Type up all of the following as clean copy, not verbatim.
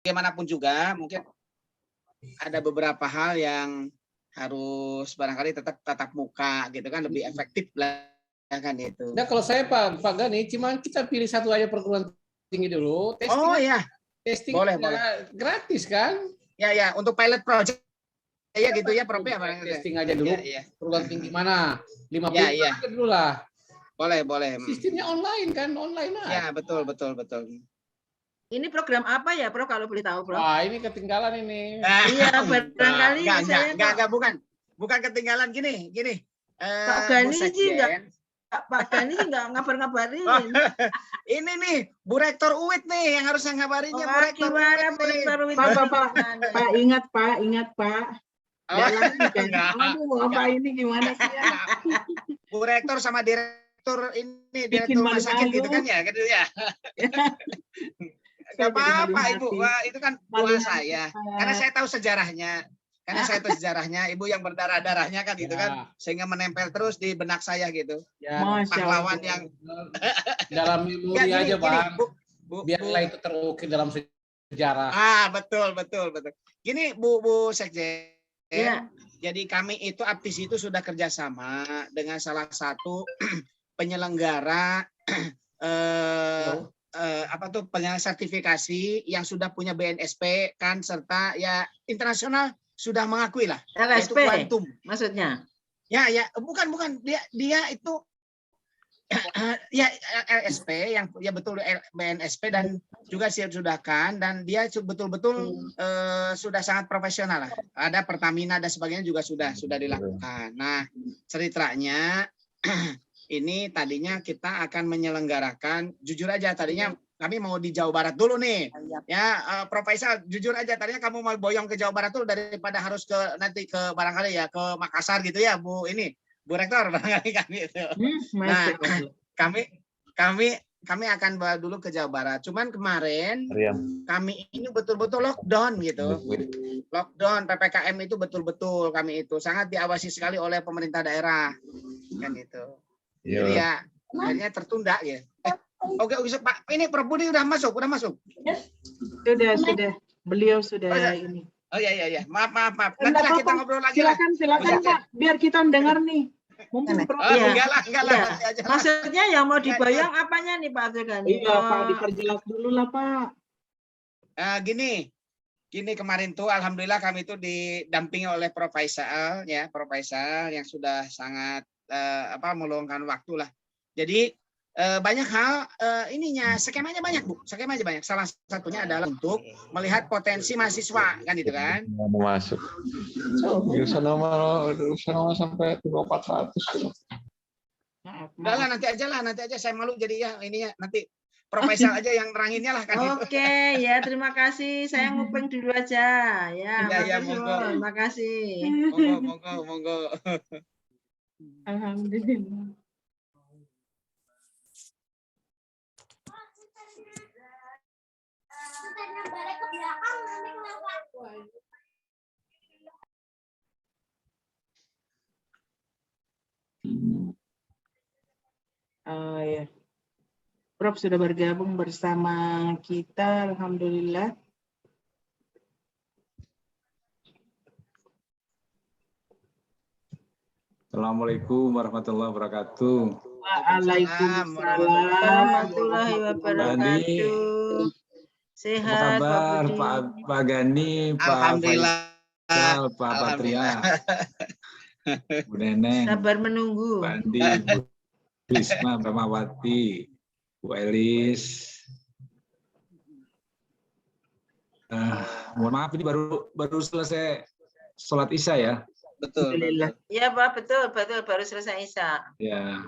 bagaimanapun juga mungkin ada beberapa hal yang harus barangkali tetap tatap muka gitu kan, lebih efektif lah kan itu. Nah, kalau saya Pak Gani, cuma kita pilih satu aja perguruan tinggi dulu. Testing, oh ya, testing boleh. Gratis kan? Ya, untuk pilot project ya gitu ya, Prof ya. Testing aja dulu. Ya. Perguruan tinggi mana? 50 ya. aja dulu lah. Boleh. Sistemnya online kan, online aja. Ya, betul. Ini program apa ya, Prof, kalau boleh tahu, Prof? Wah, ini ketinggalan ini. Iya, barangkali enggak, bukan ketinggalan gini. Pak Gani sih Pak Gani nggak ngabarin. Ini nih, Bu Rektor UIT nih yang harusnya ngabarinnya. Bu Rektor UIT. Pak, ingat Pak. Aduh, apa ini gimana sih ya? Bu Rektor sama direktur rumah sakit gitu kan ya, gitu ya. Gak apa-apa Ibu, wah, itu kan doa saya. Karena saya tahu sejarahnya. Ibu yang berdarah-darahnya kan gitu kan, sehingga menempel terus di benak saya gitu. Ya, pahlawan yang dalam memori aja Bang. Biarlah itu terukir dalam sejarah. Betul. Gini Bu Sekjen. Ya. Jadi kami itu APTIS itu sudah kerjasama dengan salah satu penyelenggara penyelenggara sertifikasi yang sudah punya BNSP kan, serta ya internasional sudah mengakui lah. LSP Quantum. Maksudnya? Ya, bukan dia itu ya LSP yang ya betul BNSP dan juga siap sudahkan, dan dia betul-betul sudah sangat profesional lah. Ada Pertamina dan sebagainya juga sudah dilakukan. Nah, ceritanya ini tadinya kita akan menyelenggarakan, jujur aja tadinya kami mau di Jawa Barat dulu nih. Ya, Prof Faisal, jujur aja tadinya kamu mau boyong ke Jawa Barat dulu daripada harus nanti ke barangkali ya ke Makassar gitu ya, Bu Rektor barangkali kami itu. Nah, kami akan bawa dulu ke Jawa Barat. Cuman kemarin kami ini betul-betul lockdown gitu. Lockdown PPKM itu betul-betul kami itu sangat diawasi sekali oleh pemerintah daerah kan itu. Jadi ya akhirnya tertunda ya. Oke, Pak. Ini Prof Budi udah masuk. Sudah. Beliau sudah ini. Oh iya. Maaf. Nanti lah kita ngobrol lagi. Silakan Pak, biar kita mendengar nih. Mumpung Prof. Enggak lah. Maksudnya yang mau dibayang apanya nih Pak Gani? Iya, Pak, diperjelas dulu lah, Pak. Gini kemarin tuh alhamdulillah kami tuh didampingi oleh Prof Faisal yang sudah sangat meluangkan waktu lah. Jadi banyak hal skemanya banyak Bu, salah satunya adalah untuk melihat potensi mahasiswa kan gitu kan. Mau masuk jurusan nomor sampai 400. Udah lah, nanti aja saya malu jadi ya ininya nanti Prof Faisal aja yang neranginnya lah kan. Oke, ya terima kasih, saya nguping dulu aja ya. Monggo. Terima kasih. Monggo. Alhamdulillah. Ya. Prof sudah bergabung bersama kita, alhamdulillah. Assalamualaikum warahmatullahi wabarakatuh. Waalaikumsalam warahmatullahi wabarakatuh. Sehat, apa kabar Pak Gani, Pak Faisal, Pak Patria, Bu Neneng, sabar menunggu, Bandi, Bu Risma, Ramawati, Bu Elis. Mohon maaf ini baru selesai sholat Isya ya. Betul. Iya Pak, betul baru selesai Isya. Ya.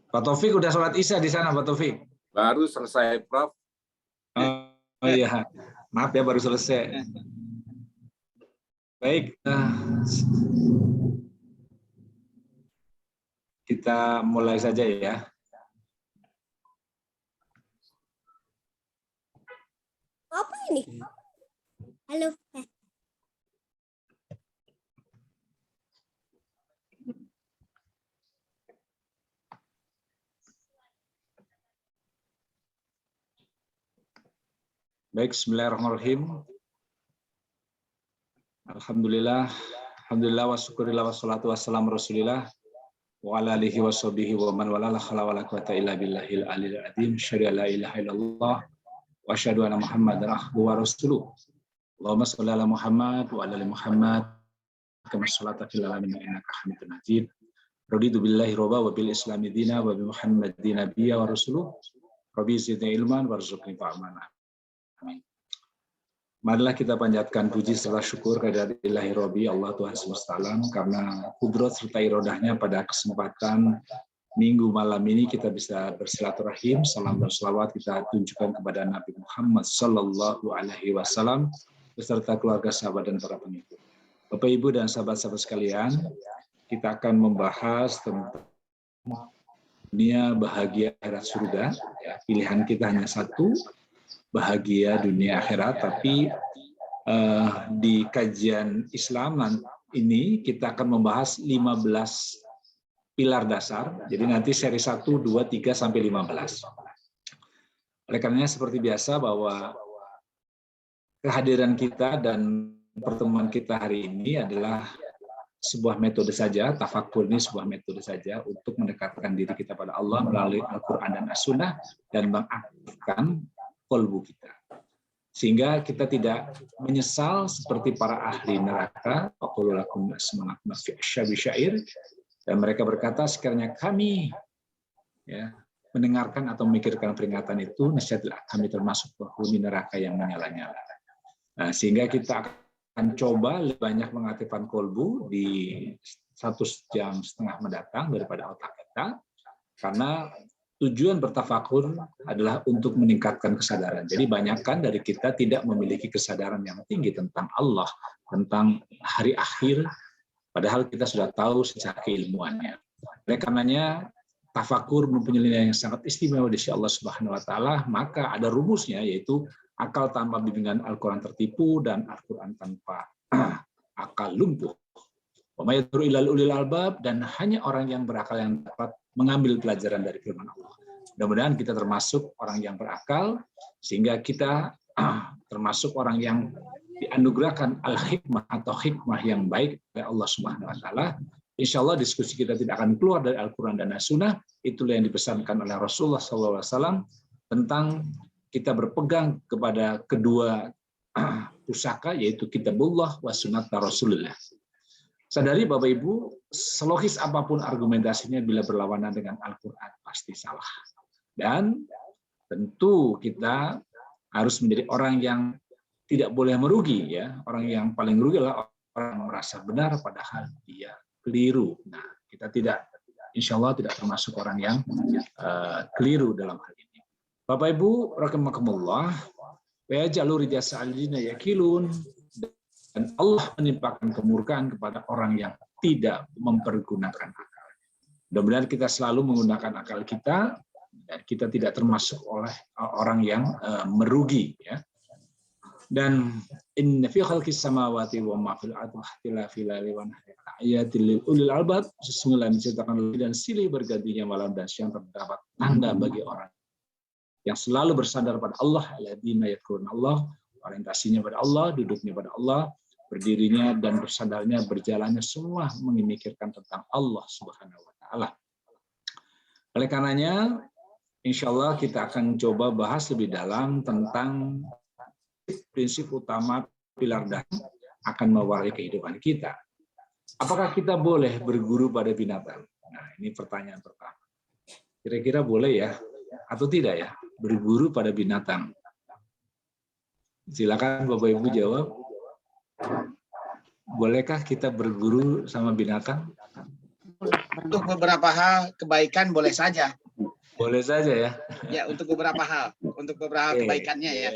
Pak Taufik udah sholat Isya di sana, Pak Taufik? Baru selesai, Prof. Oh iya, maaf ya baru selesai. Baik, kita mulai saja ya. Apa ini? Halo. Baik, bismillahirrahmanirrahim. Alhamdulillah wa syukurillah wassalatu wassalamu rasulillah wa ala alihi wa sahbihi wa man wala la khala wa la quwata illa billahil aliyil azim. Asyhadu an la ilaha illallah wa asyhadu anna Muhammadar abduhu wa rasuluh. Allahumma shalli ala Muhammad wa ala ali Muhammad kama shalaita fil alamin innaka Hamidum Majid. Raditu billahi robba wa bil islami dina wa bi Muhammadin nabiyya wa rasuluh. Rabbi zidni ilman warzuqni fahman. Amin. Marilah kita panjatkan puji serta syukur kehadirat Ilahi Robbi Allah Tuhan semesta alam, karena kudrat serta irodahnya pada kesempatan minggu malam ini kita bisa bersilaturahim. Salam dan selawat kita tunjukkan kepada Nabi Muhammad Sallallahu Alaihi Wasallam beserta keluarga, sahabat dan para pengikut. Bapak Ibu dan sahabat-sahabat sekalian, kita akan membahas tentang dunia bahagia akhirat surga. Ya, pilihan kita hanya satu, bahagia dunia akhirat, tapi di kajian Islam ini kita akan membahas 15 pilar dasar. Jadi nanti seri 1, 2, 3 sampai 15. Oleh karenanya seperti biasa bahwa kehadiran kita dan pertemuan kita hari ini adalah sebuah metode saja, tafakur ini sebuah metode saja untuk mendekatkan diri kita pada Allah melalui Al-Quran dan As-Sunnah dan mengaktifkan kolbu kita, sehingga kita tidak menyesal seperti para ahli neraka. Dan mereka berkata, sekiranya kami mendengarkan atau memikirkan peringatan itu, niscaya kami termasuk penghuni neraka yang menyala-nyala. Nah, sehingga kita akan coba lebih banyak mengaktifkan kolbu di 1,5 jam mendatang daripada otak kita, karena tujuan bertafakur adalah untuk meningkatkan kesadaran. Jadi banyakkan dari kita tidak memiliki kesadaran yang tinggi tentang Allah, tentang hari akhir, padahal kita sudah tahu secara keilmuannya. Oleh karenanya, tafakur mempunyai nilai yang sangat istimewa di sisi Allah Subhanahu wa Ta'ala, maka ada rumusnya, yaitu akal tanpa bimbingan Al-Quran tertipu dan Al-Quran tanpa akal lumpuh. Ulil albab, dan hanya orang yang berakal yang dapat mengambil pelajaran dari firman Allah. Mudah-mudahan kita termasuk orang yang berakal, sehingga kita termasuk orang yang dianugerahkan al-hikmah atau hikmah yang baik oleh Allah Subhanahu wa Ta'ala. Insya Allah diskusi kita tidak akan keluar dari Al-Quran dan As-Sunnah. Itulah yang dipesankan oleh Rasulullah SAW tentang kita berpegang kepada kedua pusaka, yaitu Kitabullah wa Sunnat Rasulullah. Sadari Bapak Ibu, selogis apapun argumentasinya, bila berlawanan dengan Al-Quran pasti salah. Dan tentu kita harus menjadi orang yang tidak boleh merugi. Ya, orang yang paling merugi adalah orang yang merasa benar padahal dia keliru. Nah, kita tidak, insya Allah tidak termasuk orang yang keliru dalam hal ini. Bapak Ibu, rahimakumullah, wa jalur jasa alina yakilun. Dan Allah menimpakan kemurkaan kepada orang yang tidak mempergunakan akal. Mudah-mudahan kita selalu menggunakan akal kita, dan kita tidak termasuk oleh orang yang merugi. Ya. Dan inna fi khalqis samawati wa ma fil ardi ikhtilafil laili wan nahari ayatil lil ulil albab. Sesungguhnya menciptakan dan silih bergantinya malam dan siang terdapat tanda bagi orang yang selalu bersandar pada Allah, alladzina yadhkuruna Allah, orientasinya pada Allah, duduknya pada Allah, berdirinya dan bersandarnya, berjalannya semua memikirkan tentang Allah Subhanahu wa Ta'ala. Oleh karenanya, insya Allah kita akan coba bahas lebih dalam tentang prinsip utama pilar dasar akan mewarnai kehidupan kita. Apakah kita boleh berguru pada binatang? Nah, ini pertanyaan pertama. Kira-kira boleh ya atau tidak ya berguru pada binatang? Silakan Bapak Ibu jawab. Bolehkah kita berguru sama binatang? Untuk beberapa hal kebaikan boleh saja. Boleh saja ya. Ya, untuk beberapa hal, kebaikannya ya.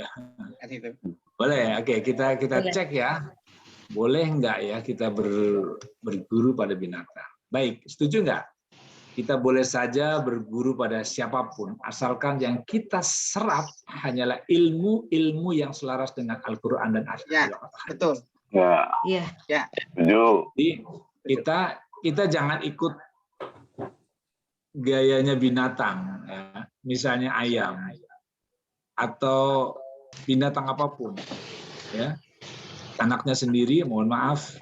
Kan itu. Boleh, oke, kita cek ya. Boleh nggak ya kita berguru pada binatang? Baik, setuju nggak? Kita boleh saja berguru pada siapapun, asalkan yang kita serap hanyalah ilmu-ilmu yang selaras dengan Al-Quran dan As-Sunnah. Ya, betul. Iya. Ya. Jadi kita jangan ikut gayanya binatang, ya. Misalnya ayam, atau binatang apapun, ya, anaknya sendiri, mohon maaf,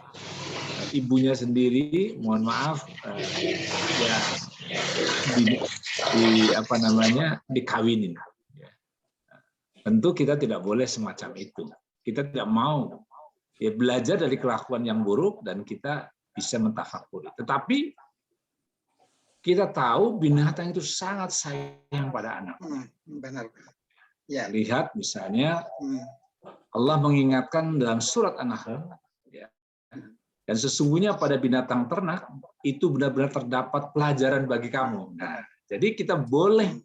ibunya sendiri, mohon maaf, ya dikawinin. Tentu kita tidak boleh semacam itu. Kita tidak mau ya belajar dari kelakuan yang buruk dan kita bisa mentafakuri. Tetapi kita tahu binatang itu sangat sayang pada anak. Benar. Ya. Lihat misalnya Allah mengingatkan dalam surat An-Nahl, ya, dan sesungguhnya pada binatang ternak itu benar-benar terdapat pelajaran bagi kamu. Nah, jadi kita boleh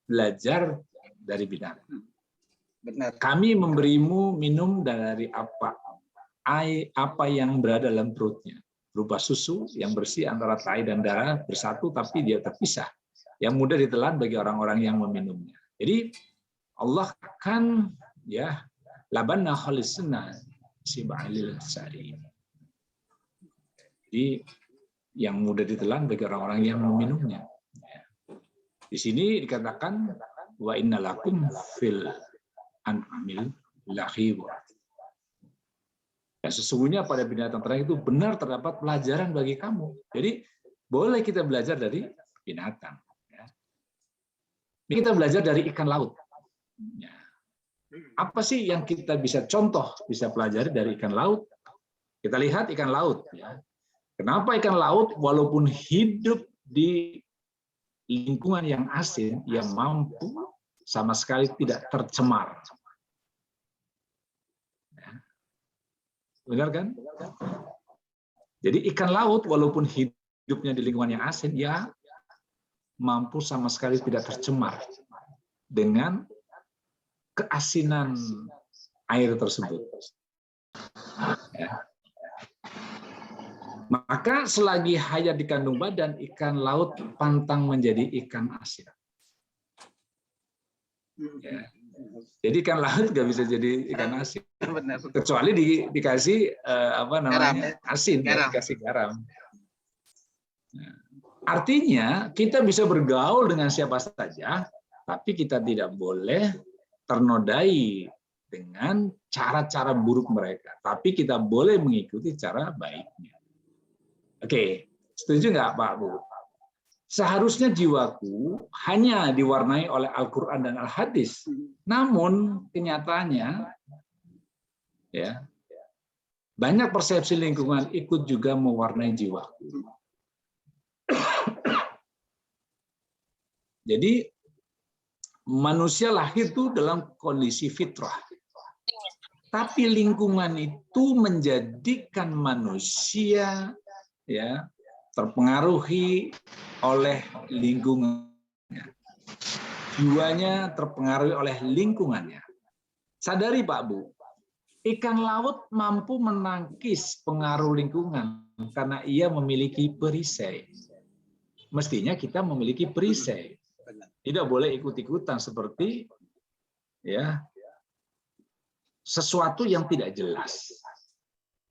belajar dari binatang. Benar. Kami memberimu minum dari apa yang berada dalam perutnya, berupa susu yang bersih antara tai dan darah bersatu tapi dia terpisah, yang mudah ditelan bagi orang-orang yang meminumnya. Jadi Allah akan ya labanna khalisna sibalil sari. Jadi yang mudah ditelan bagi orang-orang yang meminumnya. Di sini dikatakan wa innalakum fil an'amil lahiwa. Ya, sesungguhnya pada binatang ternak itu benar terdapat pelajaran bagi kamu. Jadi boleh kita belajar dari binatang. Ya. Ini kita belajar dari ikan laut. Ya. Apa sih yang kita bisa contoh, bisa pelajari dari ikan laut? Kita lihat ikan laut. Ya. Kenapa ikan laut walaupun hidup di lingkungan yang asin, yang mampu sama sekali tidak tercemar. Benar kan? Jadi ikan laut walaupun hidupnya di lingkungan yang asin, ya mampu sama sekali tidak tercemar dengan keasinan air tersebut. Ya. Maka selagi hayat di kandung badan, ikan laut pantang menjadi ikan asin. Ya. Jadi ikan laut nggak bisa jadi ikan asin, kecuali dikasih asin, ya, dikasih garam. Nah, artinya kita bisa bergaul dengan siapa saja, tapi kita tidak boleh ternodai dengan cara-cara buruk mereka. Tapi kita boleh mengikuti cara baiknya. Oke, setuju nggak Pak Bu? Seharusnya jiwaku hanya diwarnai oleh Al-Quran dan Al-Hadis. Namun kenyataannya, ya, banyak persepsi lingkungan ikut juga mewarnai jiwaku. Jadi manusia lahir itu dalam kondisi fitrah. Tapi lingkungan itu menjadikan manusia ya terpengaruhi oleh lingkungannya. Jiwanya terpengaruhi oleh lingkungannya. Sadari Pak Bu, ikan laut mampu menangkis pengaruh lingkungan karena ia memiliki perisai. Mestinya kita memiliki perisai. Tidak boleh ikut-ikutan seperti ya sesuatu yang tidak jelas.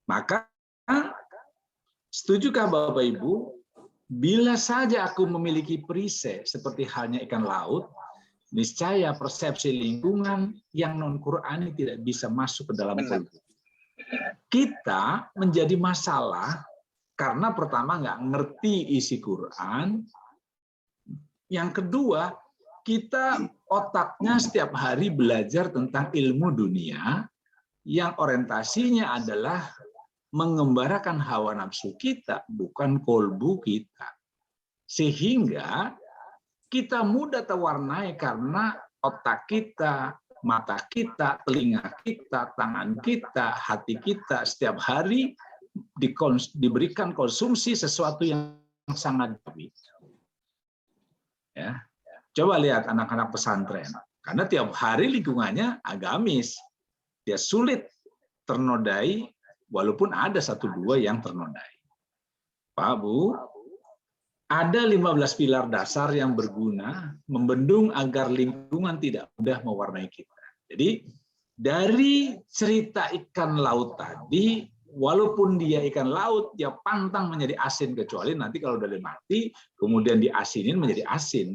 Maka setujukah Bapak Ibu, bila saja aku memiliki perisai seperti halnya ikan laut, niscaya persepsi lingkungan yang non-Qurani tidak bisa masuk ke dalam kolbu. Kita menjadi masalah karena pertama nggak ngerti isi Quran, yang kedua kita otaknya setiap hari belajar tentang ilmu dunia yang orientasinya adalah mengembarakan hawa nafsu kita, bukan kolbu kita. Sehingga kita mudah terwarnai karena otak kita, mata kita, telinga kita, tangan kita, hati kita setiap hari diberikan konsumsi sesuatu yang sangat baik. Ya. Coba lihat anak-anak pesantren. Karena tiap hari lingkungannya agamis. Dia sulit ternodai walaupun ada 1-2 yang ternodai. Pak Bu, ada 15 pilar dasar yang berguna membendung agar lingkungan tidak mudah mewarnai kita. Jadi dari cerita ikan laut tadi, walaupun dia ikan laut, dia pantang menjadi asin kecuali nanti kalau udah mati, kemudian diasinin menjadi asin.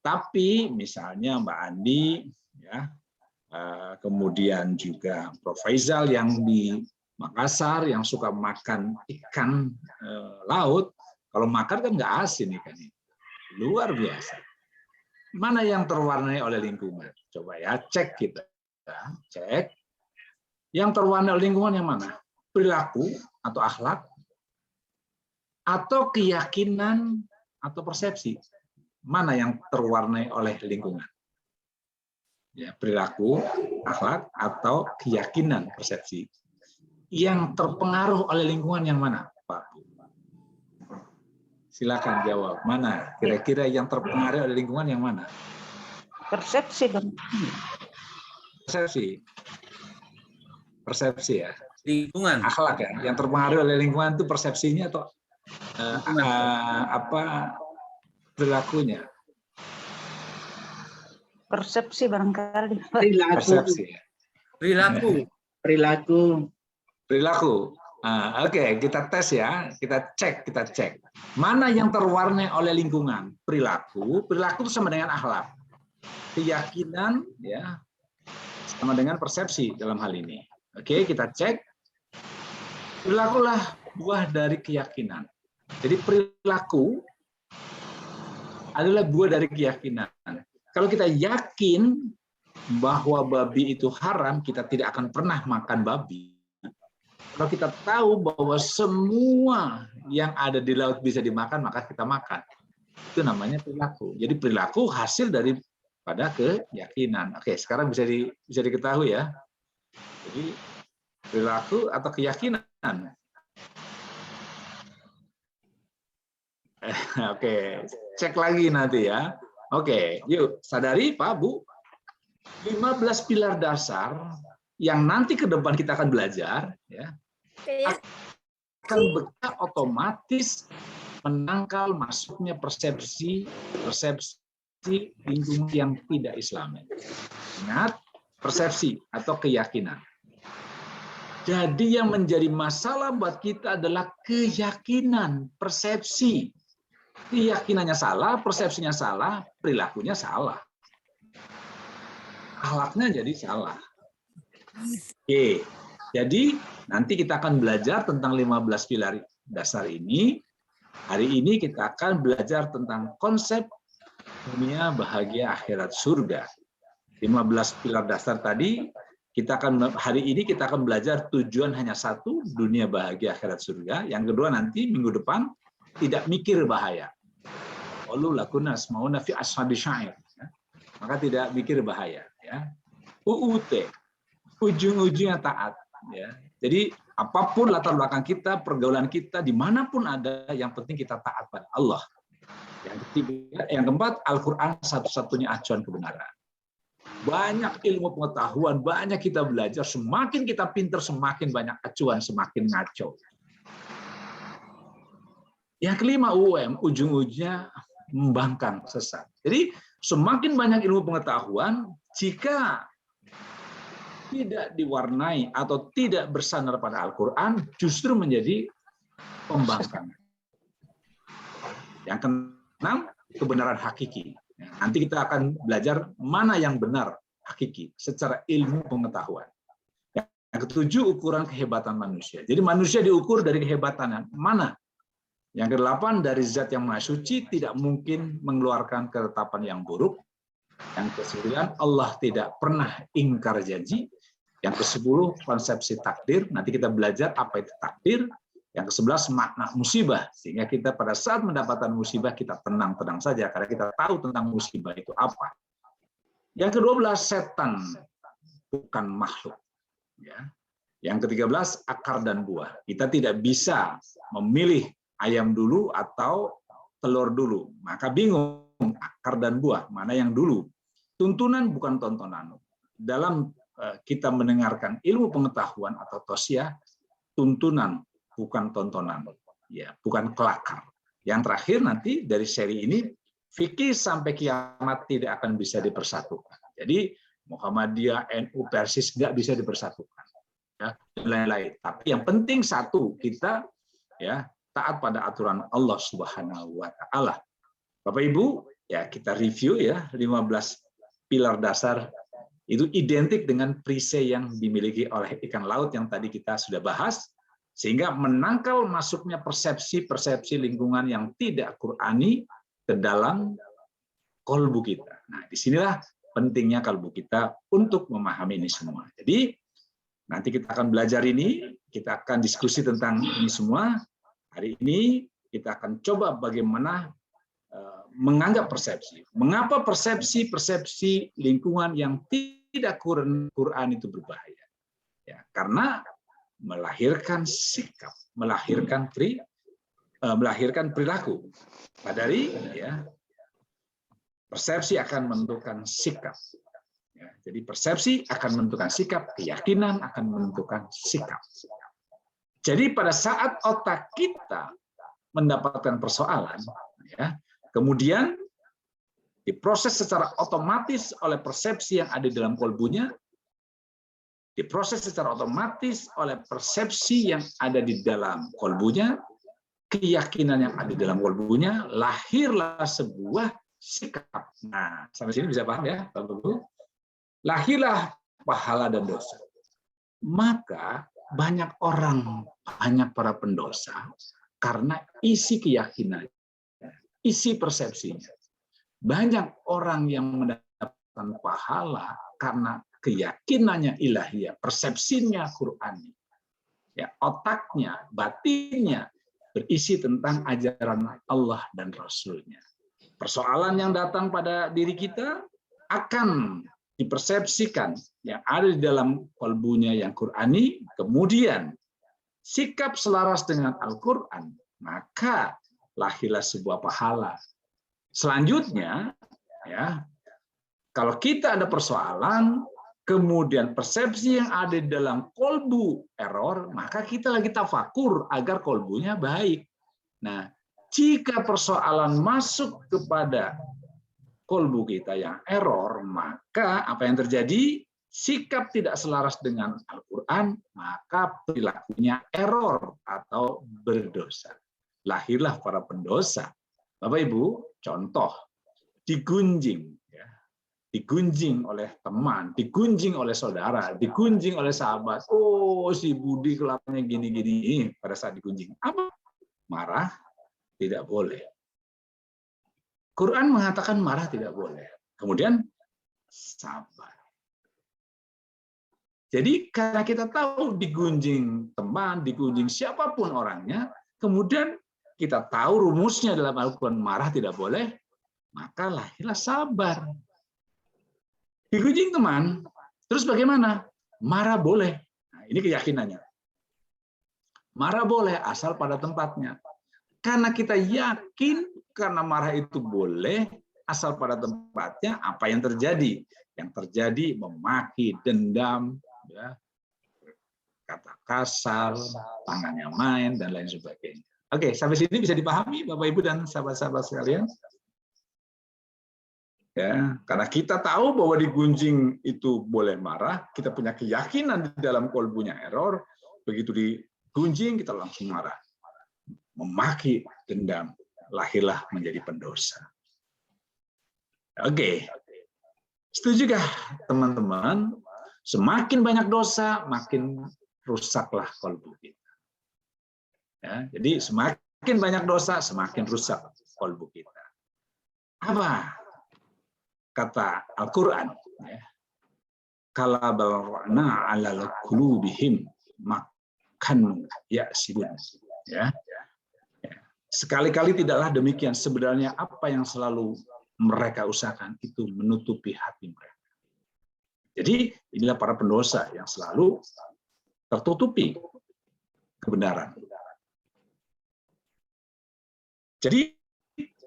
Tapi misalnya Mbak Andi, ya, kemudian juga Prof. Faisal yang di Makassar yang suka makan ikan laut. Kalau makan kan nggak asin ikan ini. Luar biasa. Mana yang terwarnai oleh lingkungan? Coba ya, cek kita. Cek. Yang terwarnai oleh lingkungan yang mana? Perilaku atau akhlak? Atau keyakinan atau persepsi? Mana yang terwarnai oleh lingkungan? Ya, perilaku, akhlak, atau keyakinan, persepsi. Yang terpengaruh oleh lingkungan yang mana, Pak? Silakan jawab. Mana? Kira-kira yang terpengaruh oleh lingkungan yang mana? Persepsi dong. Persepsi. Persepsi ya. Lingkungan. Akhlak ya. Yang terpengaruh oleh lingkungan itu persepsinya atau perilakunya? Persepsi barangkali. Perilaku. Persepsi ya. Perilaku. Oke, kita tes ya, kita cek. Mana yang terwarnai oleh lingkungan? Perilaku itu sama dengan akhlak. Keyakinan ya sama dengan persepsi dalam hal ini. Oke, kita cek. Perilakulah buah dari keyakinan. Jadi perilaku adalah buah dari keyakinan. Kalau kita yakin bahwa babi itu haram, kita tidak akan pernah makan babi. Kalau kita tahu bahwa semua yang ada di laut bisa dimakan, maka kita makan. Itu namanya perilaku. Jadi perilaku hasil daripada keyakinan. Oke, sekarang bisa diketahui ya. Jadi perilaku atau keyakinan. Oke, cek lagi nanti ya. Oke, yuk sadari Pak, Bu. 15 pilar dasar yang nanti ke depan kita akan belajar ya. Akan bekerja otomatis menangkal masuknya persepsi lingkungan yang tidak Islami. Ingat, persepsi atau keyakinan. Jadi yang menjadi masalah buat kita adalah keyakinan, persepsi. Keyakinannya salah, persepsinya salah, perilakunya salah. Akhlaknya jadi salah. Oke, jadi nanti kita akan belajar tentang 15 pilar dasar ini. Hari ini kita akan belajar tentang konsep dunia bahagia akhirat surga. 15 pilar dasar tadi, hari ini kita akan belajar tujuan hanya satu, dunia bahagia akhirat surga. Yang kedua nanti minggu depan, tidak mikir bahaya. Maka tidak mikir bahaya. Ya. UUT, ujung-ujungnya taat. Ya. Jadi apapun latar belakang kita, pergaulan kita, dimanapun ada, yang penting kita taat pada Allah. Yang ketiga, yang keempat, Al-Quran satu-satunya acuan kebenaran. Banyak ilmu pengetahuan, banyak kita belajar, semakin kita pintar, semakin banyak acuan, semakin ngaco. Yang kelima, ujung-ujungnya membangkang sesat. Jadi semakin banyak ilmu pengetahuan, jika tidak diwarnai atau tidak bersandar pada Al-Quran, justru menjadi pembangkang. Yang keenam, kebenaran hakiki. Nanti kita akan belajar mana yang benar hakiki secara ilmu pengetahuan. Yang ketujuh, ukuran kehebatan manusia. Jadi manusia diukur dari kehebatannya. Mana? Yang kedelapan, dari zat yang maha suci tidak mungkin mengeluarkan ketetapan yang buruk. Yang kesembilan, Allah tidak pernah ingkar janji. Yang kesepuluh, konsepsi takdir. Nanti kita belajar apa itu takdir. Yang ke-11, makna musibah. Sehingga kita pada saat mendapatkan musibah, kita tenang-tenang saja. Karena kita tahu tentang musibah itu apa. Yang ke-12, setan. Bukan makhluk. Ya. Yang ke-13, akar dan buah. Kita tidak bisa memilih ayam dulu atau telur dulu. Maka bingung, akar dan buah, mana yang dulu. Tuntunan bukan tontonan. Dalam kita mendengarkan ilmu pengetahuan atau tausiah, tuntunan bukan tontonan, ya, bukan kelakar. Yang terakhir nanti dari seri ini, fikih sampai kiamat tidak akan bisa dipersatukan. Jadi Muhammadiyah, NU, Persis nggak bisa dipersatukan, ya, dan lain-lain. Tapi yang penting satu, kita ya taat pada aturan Allah Subhanahu wa taala. Bapak Ibu, ya kita review ya 15 pilar dasar Itu identik dengan perisai yang dimiliki oleh ikan laut yang tadi kita sudah bahas, sehingga menangkal masuknya persepsi-persepsi lingkungan yang tidak Qur'ani ke dalam kolbu kita. Nah, disinilah pentingnya kalbu kita untuk memahami ini semua. Jadi nanti kita akan belajar ini, kita akan diskusi tentang ini semua. Hari ini kita akan coba bagaimana menganggap persepsi. Mengapa persepsi lingkungan yang tidak Quran itu berbahaya? Ya, karena melahirkan sikap, melahirkan perilaku. Dari ya, persepsi akan menentukan sikap. Ya, jadi persepsi akan menentukan sikap, keyakinan akan menentukan sikap. Jadi pada saat otak kita mendapatkan persoalan, ya, kemudian diproses secara otomatis oleh persepsi yang ada di dalam kolbunya, diproses secara otomatis oleh persepsi yang ada di dalam kolbunya, keyakinan yang ada di dalam kolbunya, lahirlah sebuah sikap. Nah, sampai sini bisa paham ya, Bapak-Ibu? Lahirlah pahala dan dosa. Maka banyak orang, banyak para pendosa, karena isi keyakinan, isi persepsinya. Banyak orang yang mendapatkan pahala karena keyakinannya ilahiyah, persepsinya Qur'ani. Ya, otaknya, batinnya berisi tentang ajaran Allah dan Rasul-Nya. Persoalan yang datang pada diri kita akan dipersepsikan yang ada di dalam kolbunya yang Qur'ani, kemudian sikap selaras dengan Al-Quran, maka lahirlah sebuah pahala. Selanjutnya, ya, kalau kita ada persoalan, kemudian persepsi yang ada di dalam kolbu error, maka kita lagi tafakur agar kolbunya baik. Nah, jika persoalan masuk kepada kolbu kita yang error, maka apa yang terjadi? Sikap tidak selaras dengan Al-Quran, maka perilakunya error atau berdosa. Lahirlah para pendosa. Bapak Ibu, contoh, digunjing, ya, digunjing oleh teman, digunjing oleh saudara, digunjing oleh sahabat. Oh, si Budi kelakuannya gini-gini pada saat digunjing. Apa? Marah? Tidak boleh. Quran mengatakan marah tidak boleh. Kemudian sabar. Jadi karena kita tahu digunjing teman, digunjing siapapun orangnya, kemudian kita tahu rumusnya dalam Al-Quran marah tidak boleh, maka lahirlah sabar. Digunjing teman, terus bagaimana? Marah boleh. Nah, ini keyakinannya. Marah boleh asal pada tempatnya. Karena kita yakin karena marah itu boleh asal pada tempatnya, apa yang terjadi? Yang terjadi memaki, dendam, ya, kata kasar, tangannya main, dan lain sebagainya. Oke, sampai sini bisa dipahami Bapak Ibu dan sahabat-sahabat sekalian? Ya, karena kita tahu bahwa digunjing itu boleh marah, kita punya keyakinan di dalam kolbunya error, begitu digunjing kita langsung marah. Memaki, dendam, lahirlah menjadi pendosa. Oke. Setujukah teman-teman? Semakin banyak dosa, makin rusaklah kolbu kita. Ya, jadi semakin banyak dosa, semakin rusak kolbu kita. Apa kata Al-Quran? Ya. Kala balra'na 'alal qulubihim makan ya'sibun. Ya. Sekali-kali tidaklah demikian. Sebenarnya apa yang selalu mereka usahakan itu menutupi hati mereka. Jadi inilah para pendosa yang selalu tertutupi kebenaran. Jadi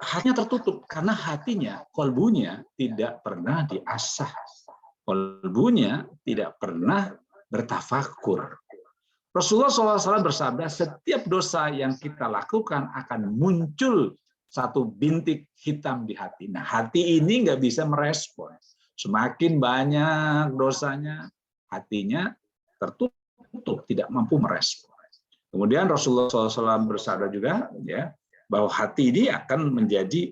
hatinya tertutup karena hatinya, kolbunya tidak pernah diasah. Kolbunya tidak pernah bertafakur. Rasulullah SAW bersabda, setiap dosa yang kita lakukan akan muncul satu bintik hitam di hati. Nah, hati ini nggak bisa merespon. Semakin banyak dosanya, hatinya tertutup, tidak mampu merespon. Kemudian Rasulullah SAW bersabda juga, ya, bahwa hati ini akan menjadi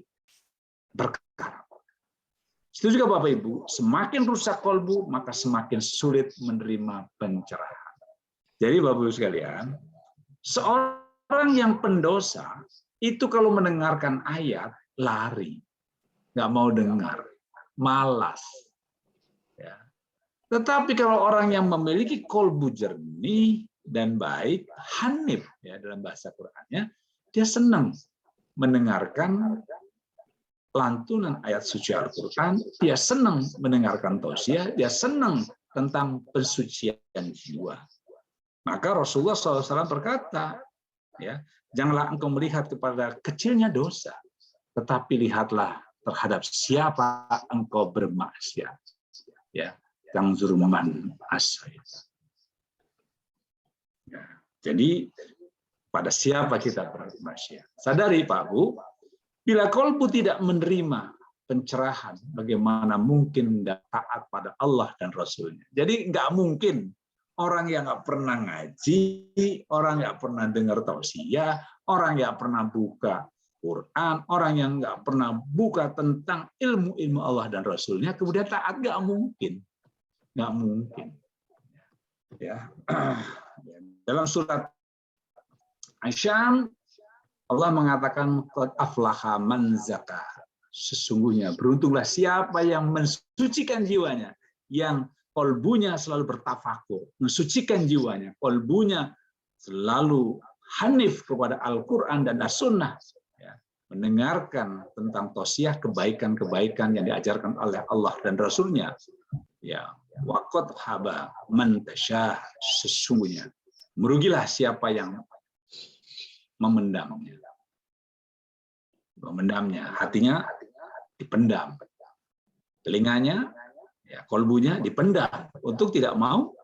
berkarat. Setuju Bapak Ibu? Semakin rusak kolbu, maka semakin sulit menerima pencerahan. Jadi Bapak Ibu sekalian, seorang yang pendosa itu kalau mendengarkan ayat lari, nggak mau dengar, malas. Ya. Tetapi kalau orang yang memiliki kolbu jernih dan baik, hanif ya dalam bahasa Qur'annya, dia senang mendengarkan lantunan ayat suci Al-Quran, dia senang mendengarkan tausiah, dia senang tentang pensucian jiwa. Maka Rasulullah SAW berkata, ya, janganlah engkau melihat kepada kecilnya dosa, tetapi lihatlah terhadap siapa engkau bermaksiat. Ya, yang zurman asyid. Ya, jadi pada siapa kita bermaksiat? Sadari Pak Bu, bila kolbu tidak menerima pencerahan, bagaimana mungkin taat pada Allah dan Rasulnya? Jadi nggak mungkin orang yang nggak pernah ngaji, orang nggak pernah dengar tausiah, orang nggak pernah buka Quran, orang yang nggak pernah buka tentang ilmu-ilmu Allah dan Rasulnya, kemudian taat, nggak mungkin. Nggak mungkin. Ya. Dalam surat Asyam, Allah mengatakan qad aflaha man zakah. Sesungguhnya beruntunglah siapa yang mensucikan jiwanya, yang kolbunya selalu bertafakur, mensucikan jiwanya, kolbunya selalu hanif kepada Al-Quran dan As-Sunnah, ya, mendengarkan tentang tausiah kebaikan-kebaikan yang diajarkan oleh Allah dan Rasulnya. Ya, waqad haba man tasyah, sesungguhnya merugilah siapa yang memendamnya, hatinya dipendam, telinganya, ya, kolbunya dipendam untuk tidak mau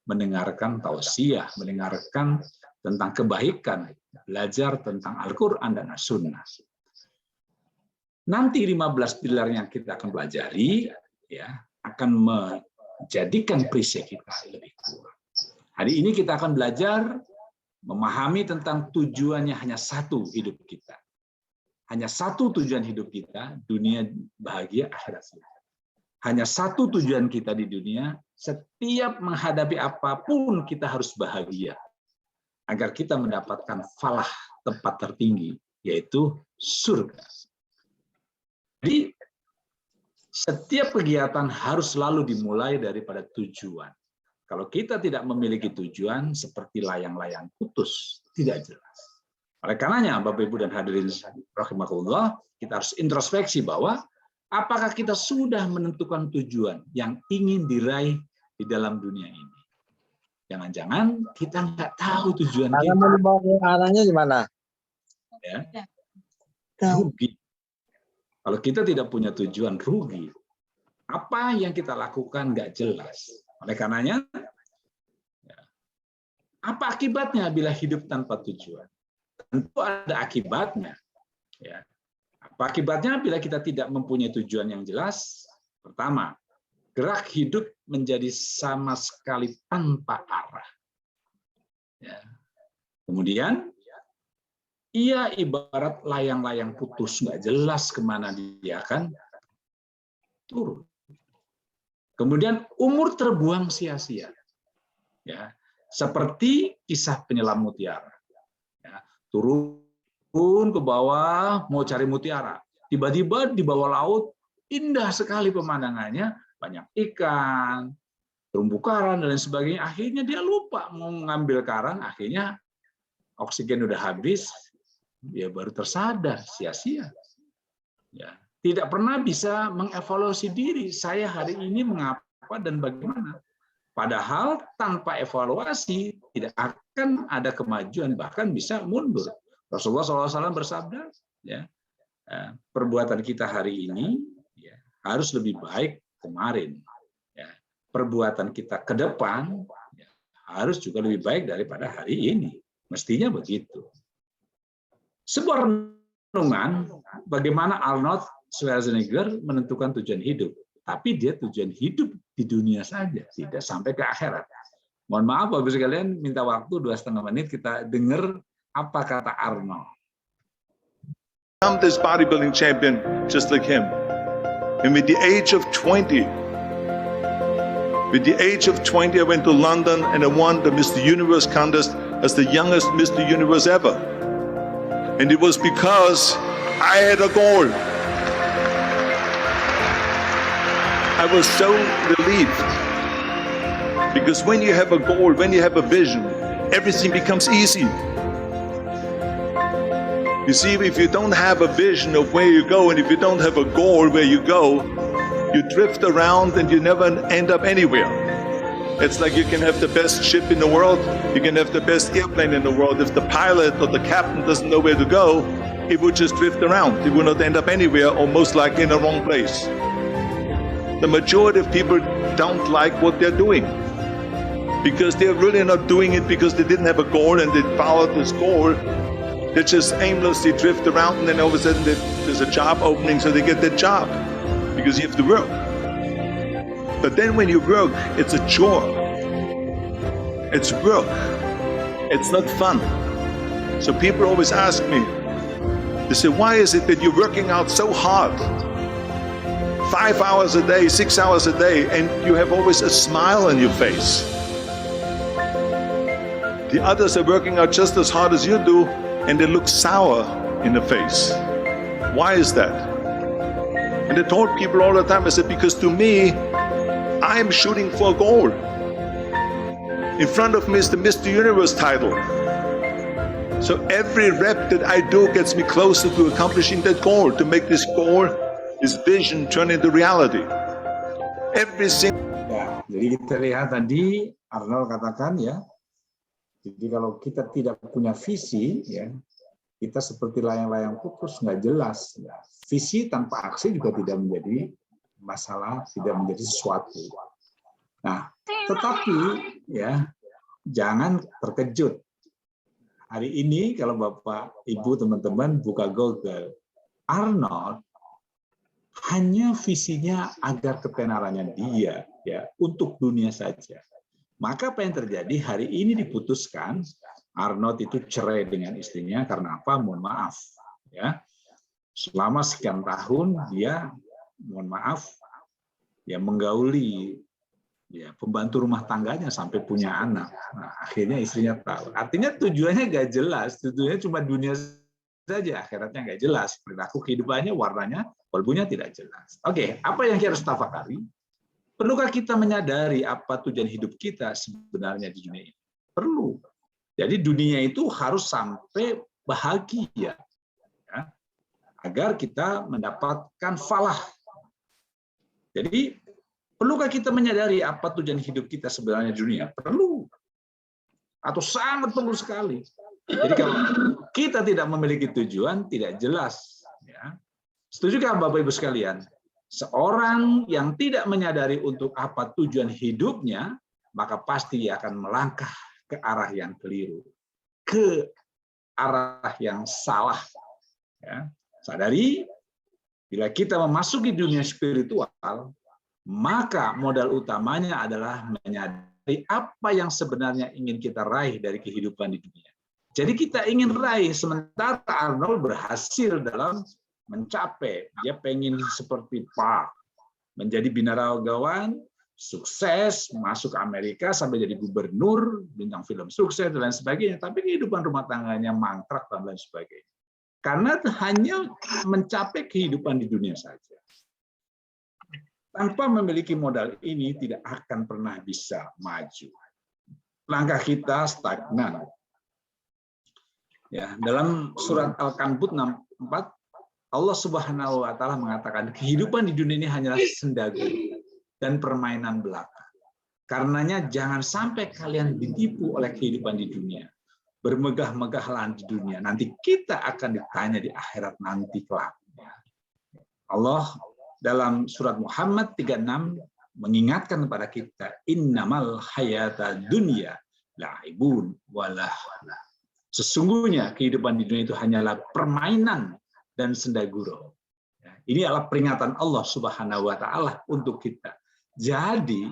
mendengarkan tausiah, mendengarkan tentang kebaikan, belajar tentang Al-Quran dan As-Sunnah. Nanti 15 pilar yang kita akan pelajari, ya, akan menjadikan perisai kita lebih kuat. Hari ini kita akan belajar memahami tentang tujuannya hanya satu hidup kita. Hanya satu tujuan hidup kita, dunia bahagia, akhirat sejahtera. Hanya satu tujuan kita di dunia, setiap menghadapi apapun kita harus bahagia. Agar kita mendapatkan falah, tempat tertinggi, yaitu surga. Jadi, setiap kegiatan harus selalu dimulai daripada tujuan. Kalau kita tidak memiliki tujuan, seperti layang-layang putus, tidak jelas. Oleh karenanya, Bapak Ibu dan hadirin rahimakumullah, kita harus introspeksi bahwa apakah kita sudah menentukan tujuan yang ingin diraih di dalam dunia ini. Jangan-jangan kita nggak tahu tujuan kita. Arahnya gimana? Ya. Rugi. Kalau kita tidak punya tujuan, rugi. Apa yang kita lakukan nggak jelas. Oleh karenanya, apa akibatnya bila hidup tanpa tujuan? Tentu ada akibatnya. Ya. Apa akibatnya bila kita tidak mempunyai tujuan yang jelas? Pertama, gerak hidup menjadi sama sekali tanpa arah. Ya. Kemudian, ia ibarat layang-layang putus, nggak jelas kemana dia akan turun. Kemudian umur terbuang sia-sia, ya, seperti kisah penyelam mutiara. Ya, turun ke bawah mau cari mutiara, tiba-tiba di bawah laut indah sekali pemandangannya, banyak ikan, terumbu karang dan lain sebagainya. Akhirnya dia lupa mau ngambil karang, akhirnya oksigen udah habis, dia baru tersadar sia-sia. Ya. Tidak pernah bisa mengevaluasi diri, saya hari ini mengapa dan bagaimana. Padahal tanpa evaluasi tidak akan ada kemajuan, bahkan bisa mundur. Rasulullah SAW bersabda, ya, perbuatan kita hari ini ya, harus lebih baik kemarin. Ya. Perbuatan kita ke depan ya, harus juga lebih baik daripada hari ini. Mestinya begitu. Sebuah renungan bagaimana Arnold Schwarzenegger menentukan tujuan hidup, tapi dia tujuan hidup di dunia saja, tidak sampai ke akhirat. Mohon maaf Bapak sekalian, minta waktu 2,5 menit kita dengar apa kata Arnold. I'm this bodybuilding champion just like him. And with the age of 20, I went to London and I won the Mr. Universe contest as the youngest Mr. Universe ever. And it was because I had a goal. I was so relieved. Because when you have a goal, when you have a vision, everything becomes easy. You see, if you don't have a vision of where you go, and if you don't have a goal where you go, you drift around and you never end up anywhere. It's like you can have the best ship in the world, you can have the best airplane in the world. If the pilot or the captain doesn't know where to go, it would just drift around. It will not end up anywhere, or most likely in the wrong place. The majority of people don't like what they're doing, because they're really not doing it because they didn't have a goal and they followed this goal. They just aimlessly drift around, and then all of a sudden there's a job opening, so they get that job because you have to work. But then when you work, it's a chore. It's work. It's not fun. So people always ask me, they say, why is it that you're working out so hard? 5 hours a day, 6 hours a day, and you have always a smile on your face. The others are working out just as hard as you do, and they look sour in the face. Why is that? And I told people all the time, I said, because to me, I'm shooting for a goal. In front of me is the Mr. Universe title. So every rep that I do gets me closer to accomplishing that goal, to make this goal, this vision turn into reality. Every single... Ya, jadi kita lihat tadi Arnold katakan ya, jadi kalau kita tidak punya visi, ya, kita seperti layang-layang putus, nggak jelas. Ya. Visi tanpa aksi juga tidak menjadi masalah, tidak menjadi sesuatu. Nah, tetapi ya jangan terkejut. Hari ini kalau Bapak, Ibu, teman-teman buka Google, Arnold hanya visinya agar ketenarannya dia, ya, untuk dunia saja. Maka apa yang terjadi? Hari ini diputuskan Arnold itu cerai dengan istrinya karena apa? Mohon maaf, ya. Selama sekian tahun dia, mohon maaf, ya menggauli ya pembantu rumah tangganya sampai punya anak. Nah, akhirnya istrinya tahu. Artinya tujuannya nggak jelas, tujuannya cuma dunia saja, akhiratnya nggak jelas. Perilaku kehidupannya, warnanya, kolbunya tidak jelas. Oke, apa yang kita harus tafakari? Perlukah kita menyadari apa tujuan hidup kita sebenarnya di dunia ini? Perlu. Jadi dunia itu harus sampai bahagia, ya, agar kita mendapatkan falah. Jadi perlukah kita menyadari apa tujuan hidup kita sebenarnya di dunia? Perlu. Atau sangat perlu sekali. Jadi kalau kita tidak memiliki tujuan, tidak jelas. Ya. Setujukah Bapak Ibu sekalian? Seorang yang tidak menyadari untuk apa tujuan hidupnya, maka pasti dia akan melangkah ke arah yang keliru, ke arah yang salah. Ya. Sadari, bila kita memasuki dunia spiritual, maka modal utamanya adalah menyadari apa yang sebenarnya ingin kita raih dari kehidupan di dunia. Jadi kita ingin raih, sementara Arnold berhasil dalam mencapai, dia pengen seperti Pak, menjadi binaragawan, sukses, masuk Amerika sampai jadi gubernur, bintang film sukses dan lain sebagainya. Tapi kehidupan rumah tangganya mangkrak dan lain sebagainya. Karena hanya mencapai kehidupan di dunia saja. Tanpa memiliki modal ini tidak akan pernah bisa maju. Langkah kita stagnan. Ya, dalam surat Al-Kanbut 64 Allah Subhanahu wa taala mengatakan kehidupan di dunia ini hanyalah sendaga dan permainan belaka. Karenanya jangan sampai kalian ditipu oleh kehidupan di dunia. Bermegah-megahlah di dunia. Nanti kita akan ditanya di akhirat nanti kelak. Allah dalam surat Muhammad 36 mengingatkan kepada kita, innamal hayata dunya la'ibun walah. Sesungguhnya kehidupan di dunia itu hanyalah permainan dan sendaguro. Ini adalah peringatan Allah Subhanahu wa taala untuk kita. Jadi,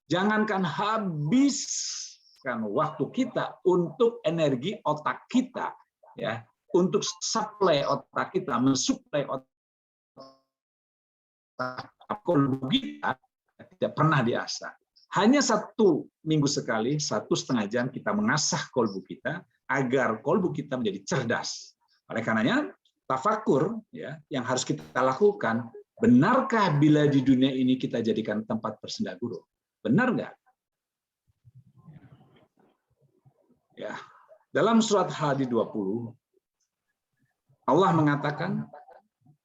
jangankan habiskan waktu kita untuk energi otak kita, ya, untuk supply otak kita, mensuplai otak kolbu kita tidak pernah diasah. Hanya 1 minggu sekali, 1,5 jam kita mengasah kolbu kita agar kolbu kita menjadi cerdas. Oleh karenanya, tafakur ya, yang harus kita lakukan, benarkah bila di dunia ini kita jadikan tempat bersenda guru? Benar nggak? Ya, dalam surat Hadid 20, Allah mengatakan,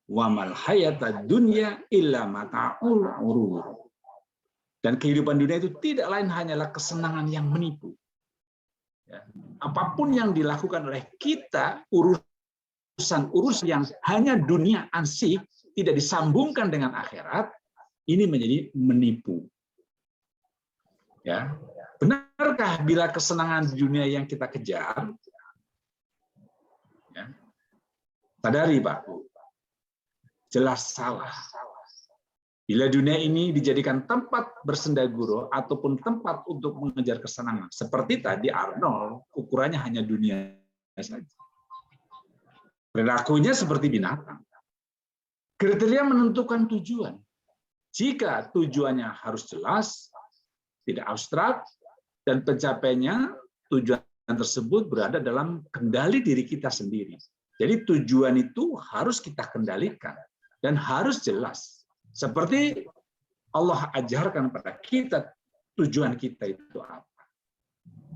wa mal hayatad dunya illa mata'ul ghurur. Dan kehidupan dunia itu tidak lain hanyalah kesenangan yang menipu. Ya. Apapun yang dilakukan oleh kita, urusan yang hanya dunia ansih, tidak disambungkan dengan akhirat, ini menjadi menipu. Ya. Benarkah bila kesenangan di dunia yang kita kejar? Ya. Sadari Pak, jelas salah. Bila dunia ini dijadikan tempat bersenda gurau ataupun tempat untuk mengejar kesenangan, seperti tadi Arnold, ukurannya hanya dunia saja. Perilakunya seperti binatang. Kriteria menentukan tujuan. Jika tujuannya harus jelas, tidak abstrak, dan pencapaiannya tujuan tersebut berada dalam kendali diri kita sendiri. Jadi tujuan itu harus kita kendalikan dan harus jelas. Seperti Allah ajarkan pada kita tujuan kita itu apa.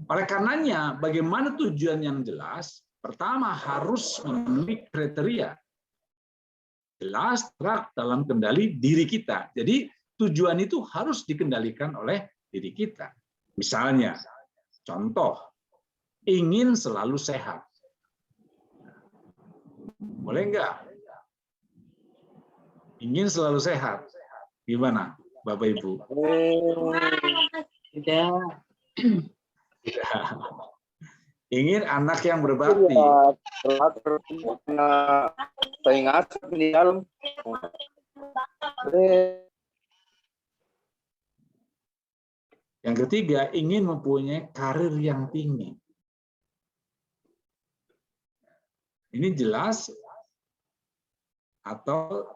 Oleh karenanya, bagaimana tujuan yang jelas? Pertama, harus memenuhi kriteria jelas terang dalam kendali diri kita. Jadi tujuan itu harus dikendalikan oleh diri kita. Misalnya, contoh, ingin selalu sehat. Boleh enggak? Ingin selalu sehat. Gimana, Bapak Ibu? Tidak. Ingin anak yang berbakti. Yang ketiga, ingin mempunyai karir yang tinggi. Ini jelas atau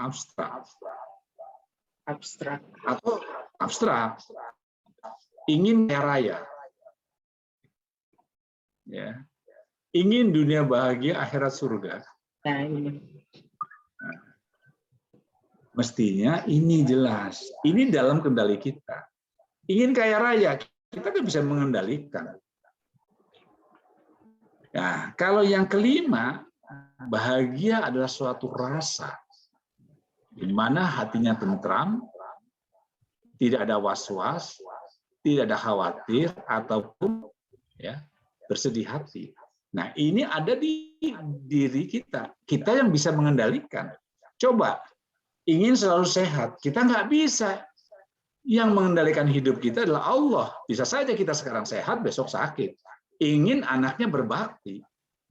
abstrak? Abstrak. Atau abstrak. Ingin kaya raya. Ya. Ingin dunia bahagia, akhirat surga. Nah, ini. Nah, mestinya ini jelas. Ini dalam kendali kita. Ingin kaya raya, kita kan bisa mengendalikan. Nah, kalau yang kelima, bahagia adalah suatu rasa di mana hatinya tentram, tidak ada was-was, tidak ada khawatir ataupun ya bersedih hati. Nah, ini ada di diri kita. Kita yang bisa mengendalikan. Coba, ingin selalu sehat, kita nggak bisa. Yang mengendalikan hidup kita adalah Allah. Bisa saja kita sekarang sehat, besok sakit. Ingin anaknya berbakti.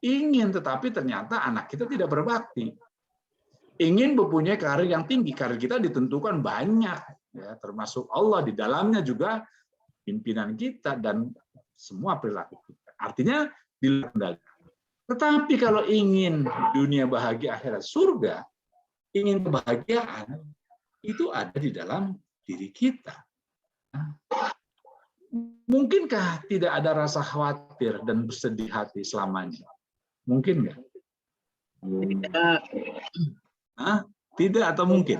Ingin, tetapi ternyata anak kita tidak berbakti. Ingin mempunyai karir yang tinggi. Karir kita ditentukan banyak. Ya, termasuk Allah di dalamnya juga pimpinan kita dan semua perilaku kita. Artinya dikendalikan. Tetapi kalau ingin dunia bahagia akhirat surga, ingin kebahagiaan, itu ada di dalam diri kita. Mungkinkah tidak ada rasa khawatir dan bersedih hati selamanya? Mungkin nggak? Tidak. Hah? Tidak atau mungkin?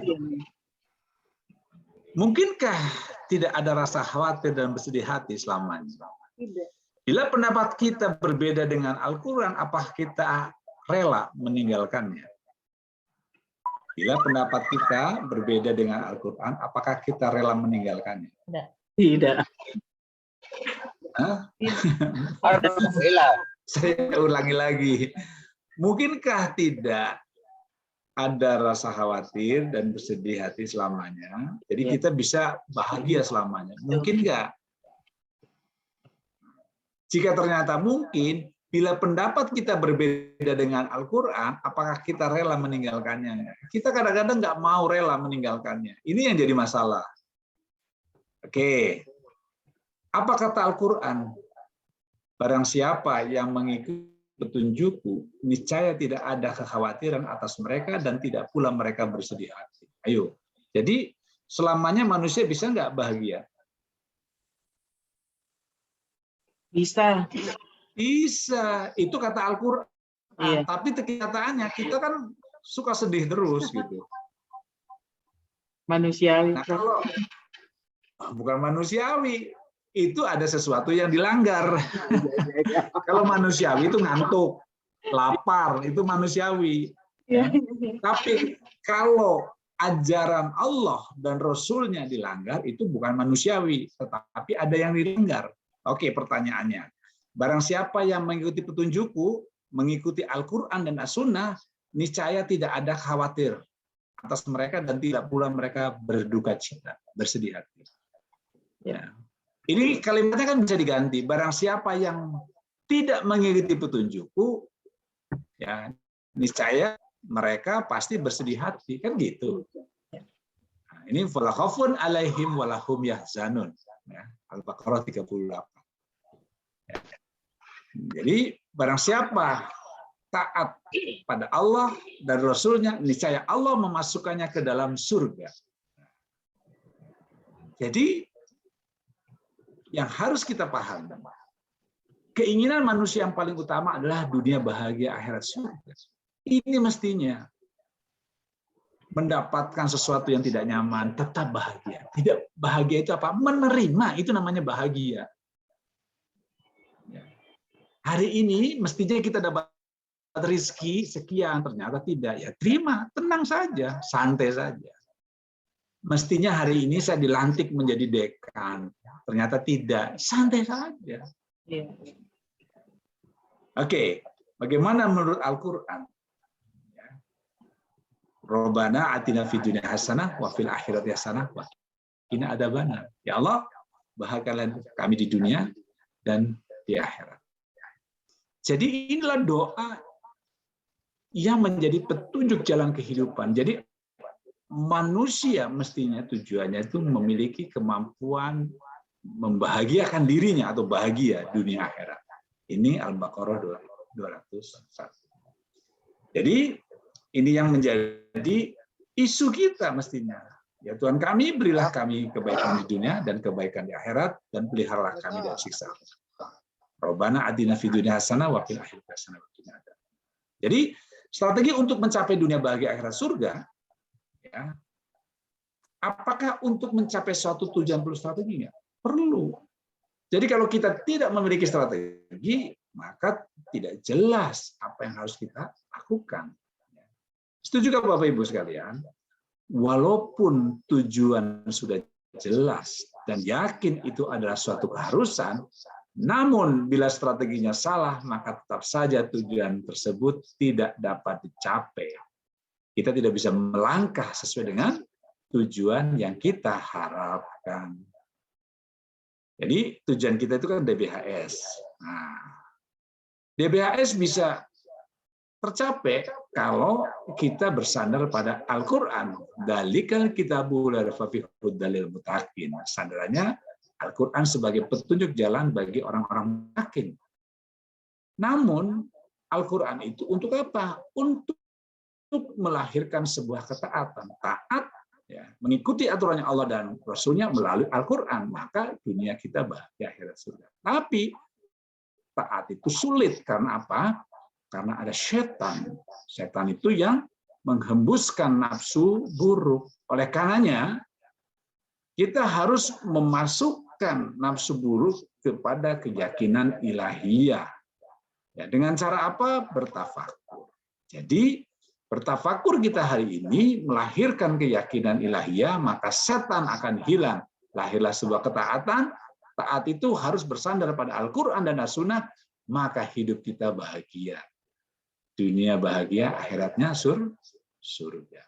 Mungkinkah tidak ada rasa khawatir dan bersedih hati selamanya? Tidak. Bila pendapat kita berbeda dengan Al-Quran, apakah kita rela meninggalkannya? Bila pendapat kita berbeda dengan Al-Quran, apakah kita rela meninggalkannya? Tidak. Hah? Saya ulangi lagi. Mungkinkah tidak ada rasa khawatir dan bersedih hati selamanya? Jadi kita bisa bahagia selamanya. Mungkin nggak? Jika ternyata mungkin, bila pendapat kita berbeda dengan Al-Quran, apakah kita rela meninggalkannya? Kita kadang-kadang nggak mau rela meninggalkannya. Ini yang jadi masalah. Oke. Apa kata Al-Quran? Barang siapa yang mengikuti petunjukku, niscaya tidak ada kekhawatiran atas mereka dan tidak pula mereka bersedih hati. Ayo. Jadi selamanya manusia bisa nggak bahagia? Bisa. Bisa. Itu kata Al-Quran. Iya. Tapi kenyataannya kita kan suka sedih terus gitu. Manusiawi. Nah, kalau bukan manusiawi, itu ada sesuatu yang dilanggar. Kalau manusiawi itu ngantuk, lapar, itu manusiawi. Tapi kalau ajaran Allah dan Rasul-Nya dilanggar, itu bukan manusiawi, tetapi ada yang dilanggar. Oke, pertanyaannya. Barang siapa yang mengikuti petunjukku, mengikuti Al-Quran dan As-Sunnah, niscaya tidak ada khawatir atas mereka dan tidak pula mereka berduka cita, bersedih hati. Ya. Ini kalimatnya kan bisa diganti. Barang siapa yang tidak mengikuti petunjukku, ya niscaya mereka pasti bersedih hati, kan gitu. Nah, ini fala khaufun alaihim walahum yahzanun. Ya, Al-Baqarah 38. Ya. Jadi barang siapa taat pada Allah dan Rasul-Nya, niscaya Allah memasukkannya ke dalam surga. Jadi yang harus kita paham, keinginan manusia yang paling utama adalah dunia bahagia, akhirat surga. Ini mestinya mendapatkan sesuatu yang tidak nyaman, tetap bahagia. Tidak bahagia itu apa? Menerima, itu namanya bahagia. Hari ini mestinya kita dapat rezeki sekian, ternyata tidak. Ya terima, tenang saja, santai saja. Mestinya hari ini saya dilantik menjadi dekan, ternyata tidak, santai saja. Oke, bagaimana menurut Al-Quran? Robbana atina fid dunya hasanah wa fil akhirati hasanah wa qina adzabannar. Ya Allah, bahagiakan kami di dunia dan di akhirat. Jadi inilah doa yang menjadi petunjuk jalan kehidupan. Jadi manusia mestinya tujuannya itu memiliki kemampuan membahagiakan dirinya atau bahagia dunia akhirat. Ini Al-Baqarah 201. Jadi ini yang menjadi isu kita mestinya. Ya Tuhan kami, berilah kami kebaikan di dunia dan kebaikan di akhirat, dan peliharalah kami dari siksa. Robbana atina fid dunya hasanah wa fil akhirati hasanah wa qina adzabannar. Jadi strategi untuk mencapai dunia bahagia akhirat surga, ya, apakah untuk mencapai suatu tujuan perlu strateginya? Perlu. Jadi kalau kita tidak memiliki strategi, maka tidak jelas apa yang harus kita lakukan. Setuju nggak Bapak Ibu sekalian? Walaupun tujuan sudah jelas dan yakin itu adalah suatu keharusan, namun bila strateginya salah, maka tetap saja tujuan tersebut tidak dapat dicapai. Kita tidak bisa melangkah sesuai dengan tujuan yang kita harapkan. Jadi tujuan kita itu kan DBHS. Nah, DBHS bisa tercapai kalau kita bersandar pada Al-Quran. Dalikal kitabul arfafihud dalil mutakin. Sandarannya Al-Quran sebagai petunjuk jalan bagi orang-orang yakin. Namun Al-Quran itu untuk apa? Untuk melahirkan sebuah ketaatan. Taat, ya, mengikuti aturannya Allah dan Rasul-Nya melalui Al-Quran. Maka dunia kita bahagia akhirat surga. Tapi taat itu sulit. Karena apa? Karena ada setan. Setan itu yang menghembuskan nafsu buruk. Oleh karenanya, kita harus memasukkan nafsu buruk kepada keyakinan ilahiyah. Ya, dengan cara apa? Bertafakur. Jadi, bertafakur kita hari ini melahirkan keyakinan ilahiyah, maka setan akan hilang. Lahirlah sebuah ketaatan. Taat itu harus bersandar pada Al-Quran dan As-Sunnah, maka hidup kita bahagia. Dunia bahagia, akhiratnya surga.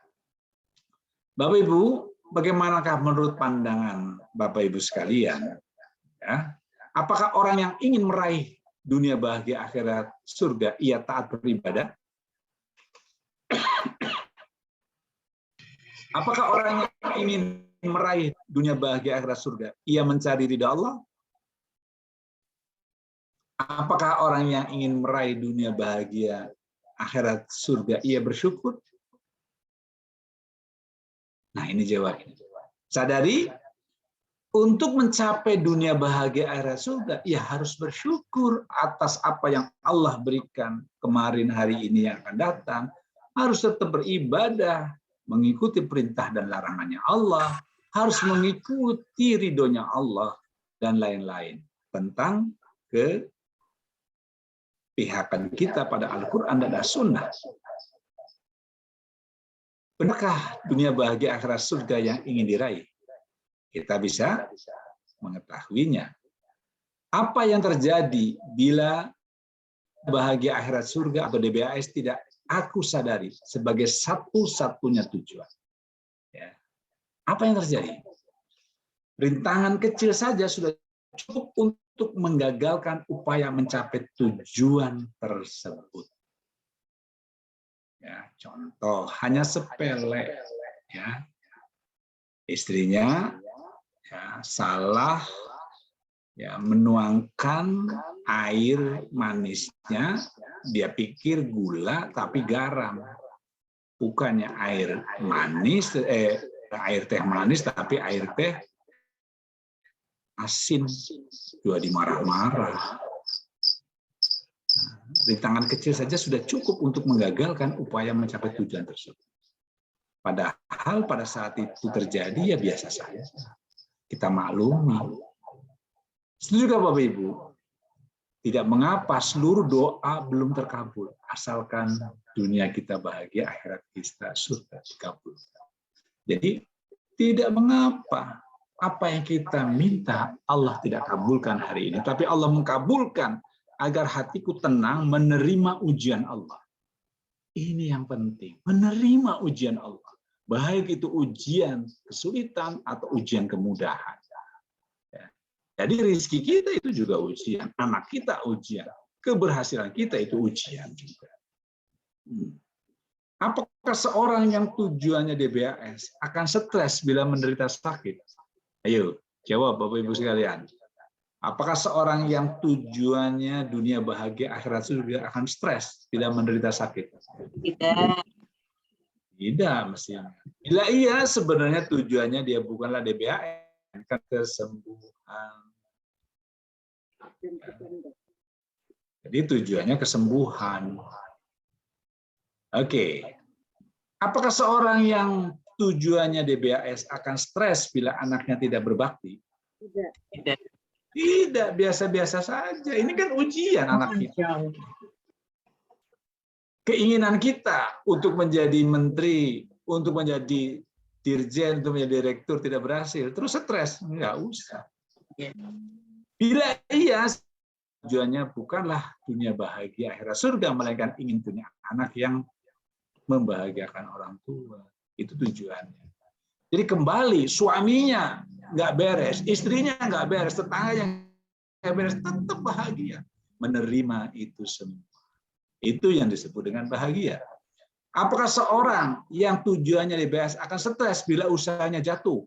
Bapak Ibu, bagaimanakah menurut pandangan Bapak Ibu sekalian? Ya, apakah orang yang ingin meraih dunia bahagia akhirat surga, ia taat beribadah? Apakah orang yang ingin meraih dunia bahagia akhirat surga, ia mencari ridha Allah? Apakah orang yang ingin meraih dunia bahagia akhirat surga, ia bersyukur? Nah, ini jawabannya. Sadari, untuk mencapai dunia bahagia akhirat surga, ya harus bersyukur atas apa yang Allah berikan kemarin, hari ini, yang akan datang. Harus tetap beribadah, mengikuti perintah dan larangannya Allah, harus mengikuti ridhonya Allah, dan lain-lain. Tentang kepihakan kita pada Al-Quran dan As-Sunnah. Benarkah dunia bahagia akhirat surga yang ingin diraih? Kita bisa mengetahuinya. Apa yang terjadi bila bahagia akhirat surga atau DBAS tidak aku sadari sebagai satu-satunya tujuan? Ya. Apa yang terjadi? Rintangan kecil saja sudah cukup untuk menggagalkan upaya mencapai tujuan tersebut. Ya, contoh hanya sepele, ya, istrinya ya, salah ya, menuangkan air manisnya, dia pikir gula tapi garam, bukannya air manis, air teh manis tapi air teh asin, juga dimarah-marah. Rintangan kecil saja sudah cukup untuk menggagalkan upaya mencapai tujuan tersebut. Padahal pada saat itu terjadi ya biasa saja. Kita maklumi. Setuju nggak Bapak Ibu? Tidak mengapa seluruh doa belum terkabul, asalkan dunia kita bahagia, akhirat kita surga dikabul. Jadi tidak mengapa apa yang kita minta Allah tidak kabulkan hari ini, tapi Allah mengkabulkan agar hatiku tenang menerima ujian Allah. Ini yang penting, menerima ujian Allah. Baik itu ujian kesulitan atau ujian kemudahan. Ya. Jadi rezeki kita itu juga ujian, anak kita ujian, keberhasilan kita itu ujian juga. Apakah seorang yang tujuannya DBAS akan stres bila menderita sakit? Ayo, jawab Bapak Ibu sekalian. Apakah seorang yang tujuannya dunia bahagia akhirat surga akan stres bila menderita sakit? Tidak. Tidak mestinya. Bila iya, sebenarnya tujuannya dia bukanlah DBAS, kan kesembuhan. Jadi tujuannya kesembuhan. Oke. Apakah seorang yang tujuannya DBAS akan stres bila anaknya tidak berbakti? Tidak. Tidak, biasa-biasa saja. Ini kan ujian anak kita. Keinginan kita untuk menjadi menteri, untuk menjadi dirjen, untuk menjadi direktur tidak berhasil. Terus stres? Enggak usah. Bila iya, tujuannya bukanlah dunia bahagia akhirat surga, melainkan ingin punya anak yang membahagiakan orang tua. Itu tujuannya. Jadi kembali, suaminya nggak beres, istrinya nggak beres, tetangganya nggak beres, tetap bahagia. Menerima itu semua. Itu yang disebut dengan bahagia. Apakah seorang yang tujuannya DBAS akan stres bila usahanya jatuh?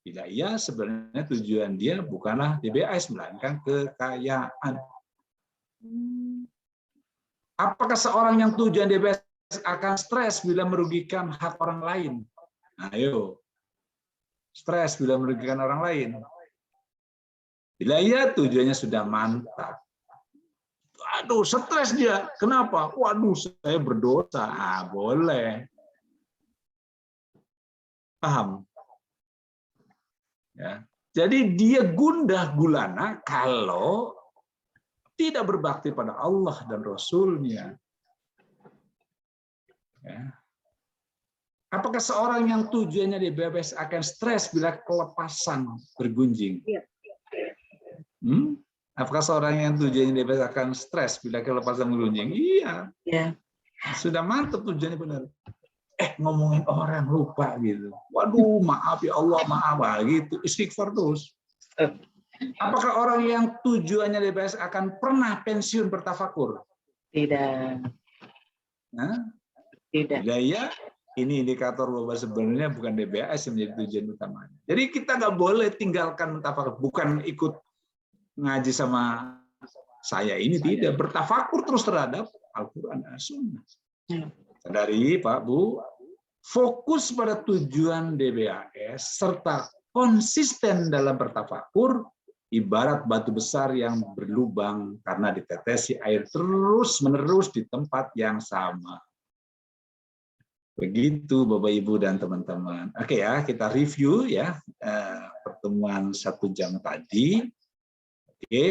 Bila iya, sebenarnya tujuan dia bukanlah DBAS, melainkan kekayaan. Apakah seorang yang tujuan DBAS akan stres bila merugikan hak orang lain? Ayo, stres bila merugikan orang lain. Bila iya, tujuannya sudah mantap. Aduh, stres dia. Kenapa? Waduh, saya berdosa. Ah, boleh. Paham? Ya. Jadi dia gundah gulana kalau tidak berbakti pada Allah dan Rasul-Nya. Ya. Apakah seorang yang tujuannya DBAS akan stres bila kelepasan bergunjing? Apakah seorang yang tujuannya DBAS akan stres bila kelepasan bergunjing? Iya. Ya. Sudah mantap tujuannya benar. Ngomongin orang lupa gitu. Waduh, maaf ya Allah, maaf gitu. Istighfar terus. Apakah orang yang tujuannya DBAS akan pernah pensiun bertafakur? Tidak. Nah, Tidak. ya, ini indikator bahwa sebenarnya bukan DBAS yang menjadi tujuan utamanya. Jadi kita nggak boleh tinggalkan tafakur, bukan ikut ngaji sama saya ini, tidak, bertafakur terus terhadap Al-Quran dan Sunnah. Sadari Pak Bu, fokus pada tujuan DBAS, serta konsisten dalam bertafakur, ibarat batu besar yang berlubang karena ditetesi air terus-menerus di tempat yang sama. Begitu Bapak Ibu dan teman-teman. Oke ya, kita review ya pertemuan 1 jam tadi. Oke,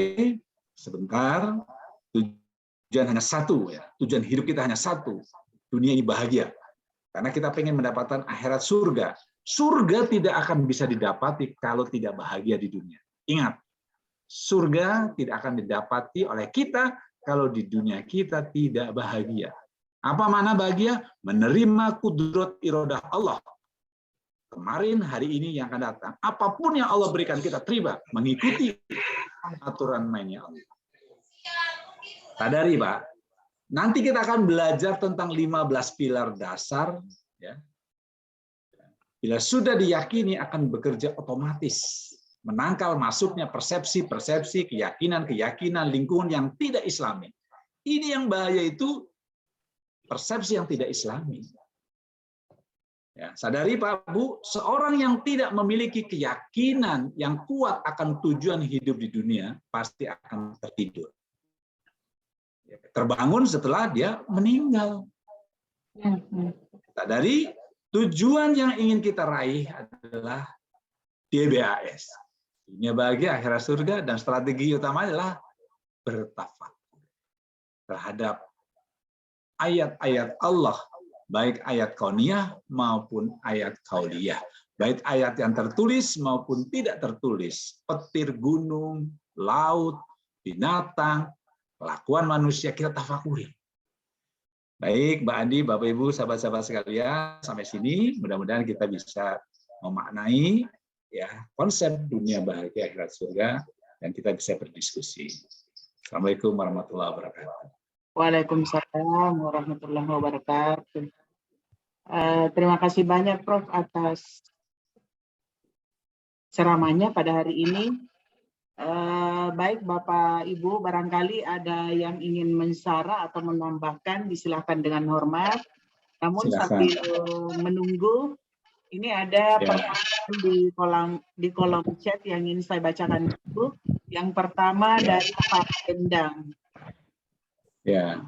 sebentar. Tujuan hanya satu ya. Tujuan hidup kita hanya satu. Dunia ini bahagia. Karena kita pengen mendapatkan akhirat surga. Surga tidak akan bisa didapati kalau tidak bahagia di dunia. Ingat, surga tidak akan didapati oleh kita kalau di dunia kita tidak bahagia. Apa makna bahagia? Menerima kudrat iradah Allah. Kemarin, hari ini yang akan datang. Apapun yang Allah berikan kita terima. Mengikuti aturan mainnya Allah. Sadari Pak, nanti kita akan belajar tentang 15 pilar dasar. Ya. Bila sudah diyakini akan bekerja otomatis. Menangkal masuknya persepsi-persepsi, keyakinan-keyakinan lingkungan yang tidak islami. Ini yang bahaya itu, persepsi yang tidak islami. Ya, sadari Pak Bu, seorang yang tidak memiliki keyakinan yang kuat akan tujuan hidup di dunia, pasti akan tertidur. Terbangun setelah dia meninggal. Sadari, tujuan yang ingin kita raih adalah DBAS. Dunia bahagia, akhirat surga, dan strategi utama adalah bertafakur terhadap ayat-ayat Allah, baik ayat kauniyah maupun ayat kauliyah, baik ayat yang tertulis maupun tidak tertulis, petir gunung, laut, binatang, kelakuan manusia, kita tafakuri. Baik, Mbak Andi, Bapak Ibu, sahabat-sahabat sekalian, sampai sini mudah-mudahan kita bisa memaknai ya konsep dunia bahagia akhirat surga dan kita bisa berdiskusi. Assalamualaikum warahmatullahi wabarakatuh. Waalaikumsalam warahmatullahi wabarakatuh. Terima kasih banyak Prof atas ceramahnya pada hari ini. Baik Bapak Ibu, barangkali ada yang ingin mensara atau menambahkan, disilahkan dengan hormat. Namun sambil menunggu, ini ada pertanyaan di kolom chat yang ingin saya bacakan dulu. Yang pertama dari Pak Endang. Ya.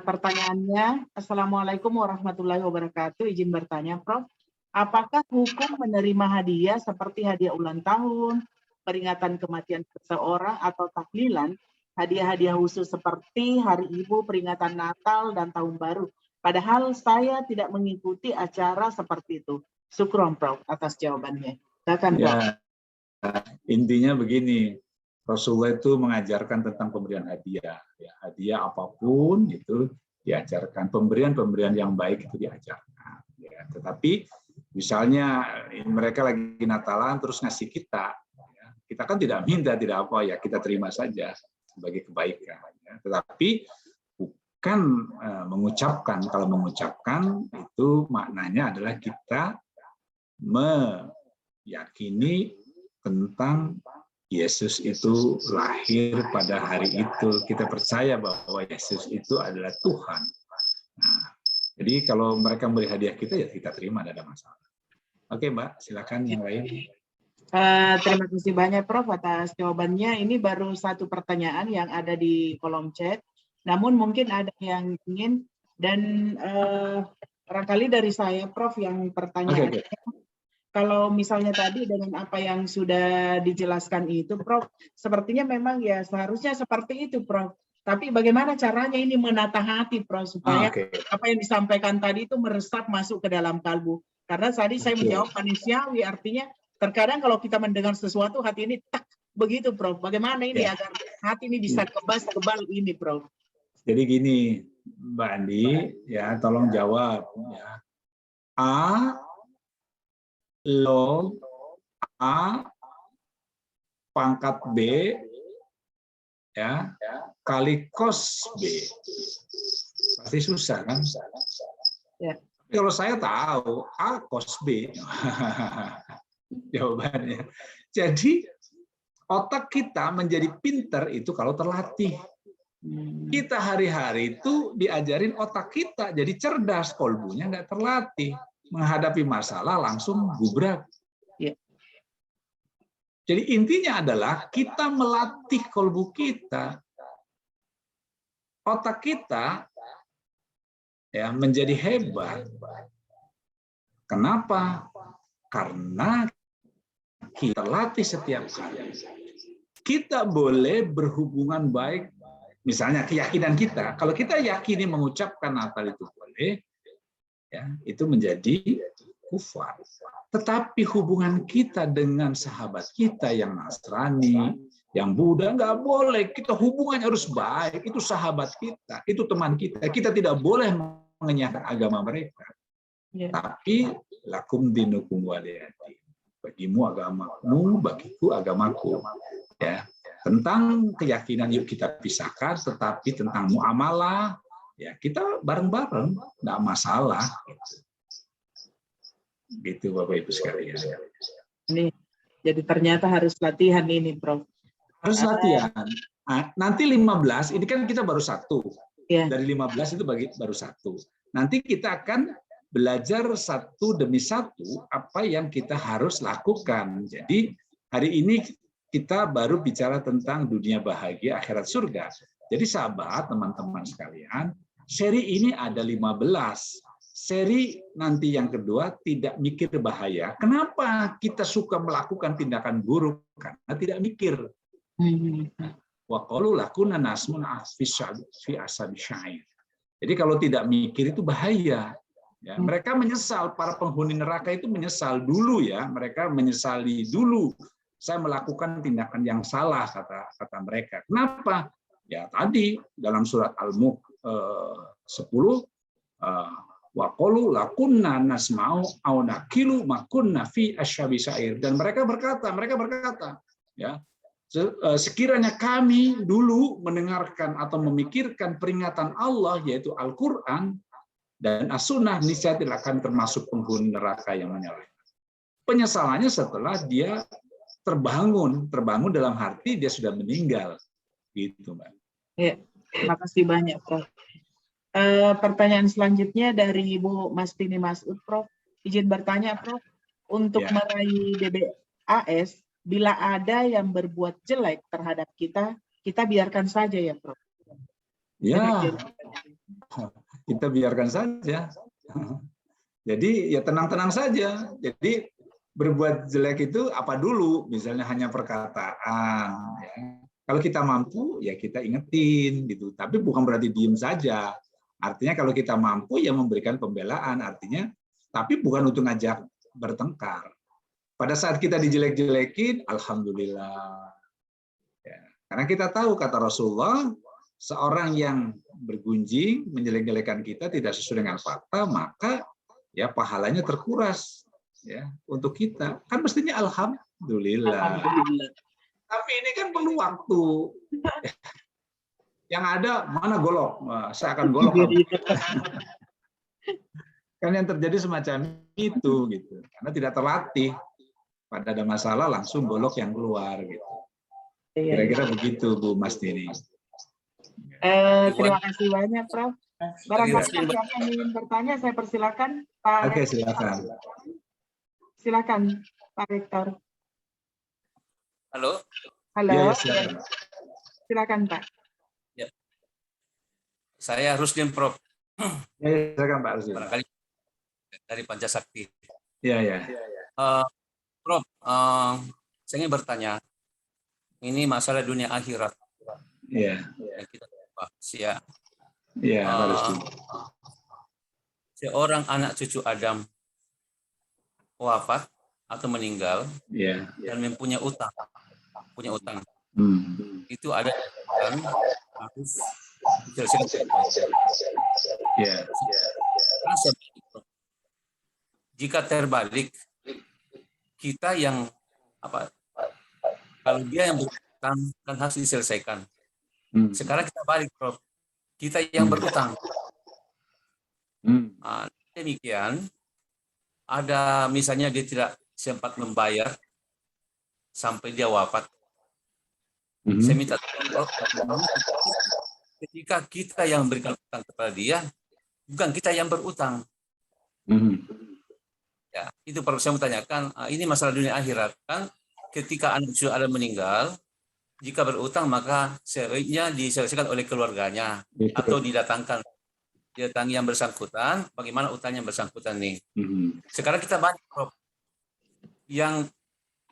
Pertanyaannya, Assalamualaikum warahmatullahi wabarakatuh. Izin bertanya, Prof. Apakah hukum menerima hadiah seperti hadiah ulang tahun, peringatan kematian seseorang, atau tahlilan, hadiah-hadiah khusus seperti Hari Ibu, peringatan Natal, dan Tahun Baru? Padahal saya tidak mengikuti acara seperti itu. Syukron, Prof, atas jawabannya. Silakan, Prof. Ya, intinya begini, Rasulullah itu mengajarkan tentang pemberian hadiah. Ya, hadiah apapun itu diajarkan. Pemberian-pemberian yang baik itu diajarkan. Ya, tetapi misalnya mereka lagi Natalan terus ngasih kita. Ya, kita kan tidak minta, tidak apa ya, kita terima saja sebagai kebaikan. Ya. Tetapi bukan mengucapkan. Kalau mengucapkan itu maknanya adalah kita meyakini tentang Yesus itu lahir pada hari itu. Kita percaya bahwa Yesus itu adalah Tuhan. Nah, jadi kalau mereka memberi hadiah kita, ya kita terima, tidak ada masalah. Oke Mbak, silakan yang lain. Terima kasih banyak Prof atas jawabannya. Ini baru satu pertanyaan yang ada di kolom chat. Namun mungkin ada yang ingin, dan barangkali dari saya Prof yang pertanyaan. Kalau misalnya tadi dengan apa yang sudah dijelaskan itu, Prof, sepertinya memang ya seharusnya seperti itu, Prof. Tapi bagaimana caranya ini menata hati, Prof, supaya apa yang disampaikan tadi itu meresap masuk ke dalam kalbu. Karena tadi saya menjawab manusiawi, artinya terkadang kalau kita mendengar sesuatu, hati ini tak begitu, Prof. Bagaimana ini agar hati ini bisa kebal ini, Prof? Jadi gini, Mbak Andi, ya tolong jawab. Ya. Log A pangkat B ya kali cos B. Pasti susah kan? Ya. Kalau saya tahu A cos B. Jawabannya. Jadi otak kita menjadi pinter itu kalau terlatih. Kita hari-hari itu diajarin otak kita jadi cerdas, kolbunya nggak terlatih. Menghadapi masalah langsung gubrak. Jadi intinya adalah kita melatih kolbu kita, otak kita ya menjadi hebat. Kenapa? Karena kita latih setiap hari. Kita boleh berhubungan baik, misalnya keyakinan kita. Kalau kita yakini mengucapkan Natal itu boleh, ya itu menjadi kufar. Tetapi hubungan kita dengan sahabat kita yang Nasrani, yang Buddha, nggak boleh. Kita hubungannya harus baik. Itu sahabat kita, itu teman kita. Kita tidak boleh mengenyahkan agama mereka. Tapi lakum dinukum waliyadin. Bagimu agamamu, bagiku agamaku. Ya, tentang keyakinan yuk kita pisahkan, tetapi tentang muamalah ya kita bareng-bareng, nggak masalah. Gitu Bapak Ibu sekalian. Ini jadi ternyata harus latihan ini, Prof. Harus latihan. Nanti 15 ini kan kita baru satu. Dari 15 itu baru satu. Nanti kita akan belajar satu demi satu apa yang kita harus lakukan. Jadi hari ini kita baru bicara tentang dunia bahagia akhirat surga. Jadi sahabat, teman-teman sekalian, seri ini ada 15. Seri nanti yang kedua tidak mikir bahaya. Kenapa kita suka melakukan tindakan buruk? Karena tidak mikir. Wa qalu lakuna nasmun fi asabi syair. Jadi kalau tidak mikir itu bahaya. Ya, mereka menyesal, para penghuni neraka itu menyesal dulu ya. Mereka menyesali dulu. Saya melakukan tindakan yang salah, kata mereka. Kenapa? Ya tadi dalam surat Al-Mulk 10 wa qalu lakunna nasma'u aw naqilu ma kunna fi asyabi syair. Dan mereka berkata ya, sekiranya kami dulu mendengarkan atau memikirkan peringatan Allah yaitu Al-Qur'an dan As-Sunnah, niscaya tidak akan termasuk penghuni neraka yang menyalahkan. Penyesalannya setelah dia terbangun dalam arti dia sudah meninggal, gitu Mbak. Ya, terima kasih banyak, Prof. Pertanyaan selanjutnya dari Ibu Mastini Masud, Prof. Izin bertanya, Prof. Untuk meraih DBAS, bila ada yang berbuat jelek terhadap kita, kita biarkan saja ya, Prof. Ya, kita biarkan saja. Jadi ya tenang-tenang saja. Jadi berbuat jelek itu apa dulu? Misalnya hanya perkataan. Ya. Kalau kita mampu, ya kita ingetin gitu. Tapi bukan berarti diem saja. Artinya kalau kita mampu ya memberikan pembelaan. Artinya, tapi bukan untuk ngajak bertengkar. Pada saat kita dijelek-jelekin, alhamdulillah. Ya. Karena kita tahu kata Rasulullah, seorang yang bergunjing menjelek-jelekan kita tidak sesuai dengan fakta, maka ya pahalanya terkuras ya untuk kita. Kan mestinya alhamdulillah. Tapi ini kan perlu waktu. Yang ada mana golok? Saya akan golok. Kan yang terjadi semacam itu gitu. Karena tidak terlatih. Pada ada masalah langsung golok yang keluar gitu. Kira-kira begitu Bu Mastini. Terima kasih banyak, Prof. Barangkali siapa yang ingin bertanya, saya persilakan Pak. Oke, silakan. Silakan Pak Rektor. Halo. Halo. Ya, silakan Pak. Ya. Saya Rusdim, Prof. Ya, silakan Pak Rusdim. Barangkali dari Pancasakti. Ya, ya. Prof, saya ingin bertanya. Ini masalah dunia akhirat. Iya. Yang kita bahas ya. Iya, seorang anak cucu Adam wafat atau meninggal dan mempunyai utang, itu ada yang harus diselesaikan. Jika terbalik, kita yang apa? Kalau dia yang berutang kan harus diselesaikan. Sekarang kita balik, Prof. Kita yang berutang. Demikian, ada misalnya dia tidak sempat membayar sampai dia wafat. Saya minta tolong ketika kita yang memberikan utang kepada dia, bukan kita yang berutang. Ya, itu perlu saya menanyakan. Ini masalah dunia akhirat kan. Ketika anak sudah ada meninggal, jika berutang maka sebaiknya diselesaikan oleh keluarganya atau didatangi yang bersangkutan. Bagaimana utang yang bersangkutan nih? Sekarang kita banyak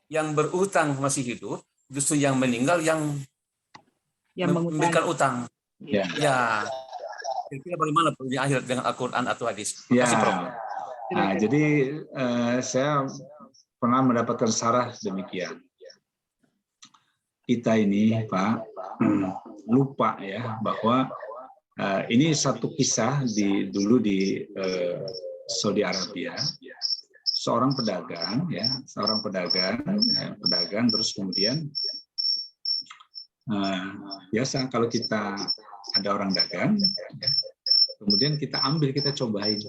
yang berutang masih hidup, justru yang meninggal yang memberikan utang. Ya. Kira-kira bagaimana dunia akhirat dengan Al-Quran atau hadis? Ya. Masih, Prof. Nah, jadi saya pernah mendapatkan sarah demikian. Kita ini, Pak, lupa ya bahwa ini satu kisah dulu di Saudi Arabia. Seorang pedagang, pedagang terus kemudian biasa kalau kita ada orang dagang, ya, kemudian kita ambil, kita cobain.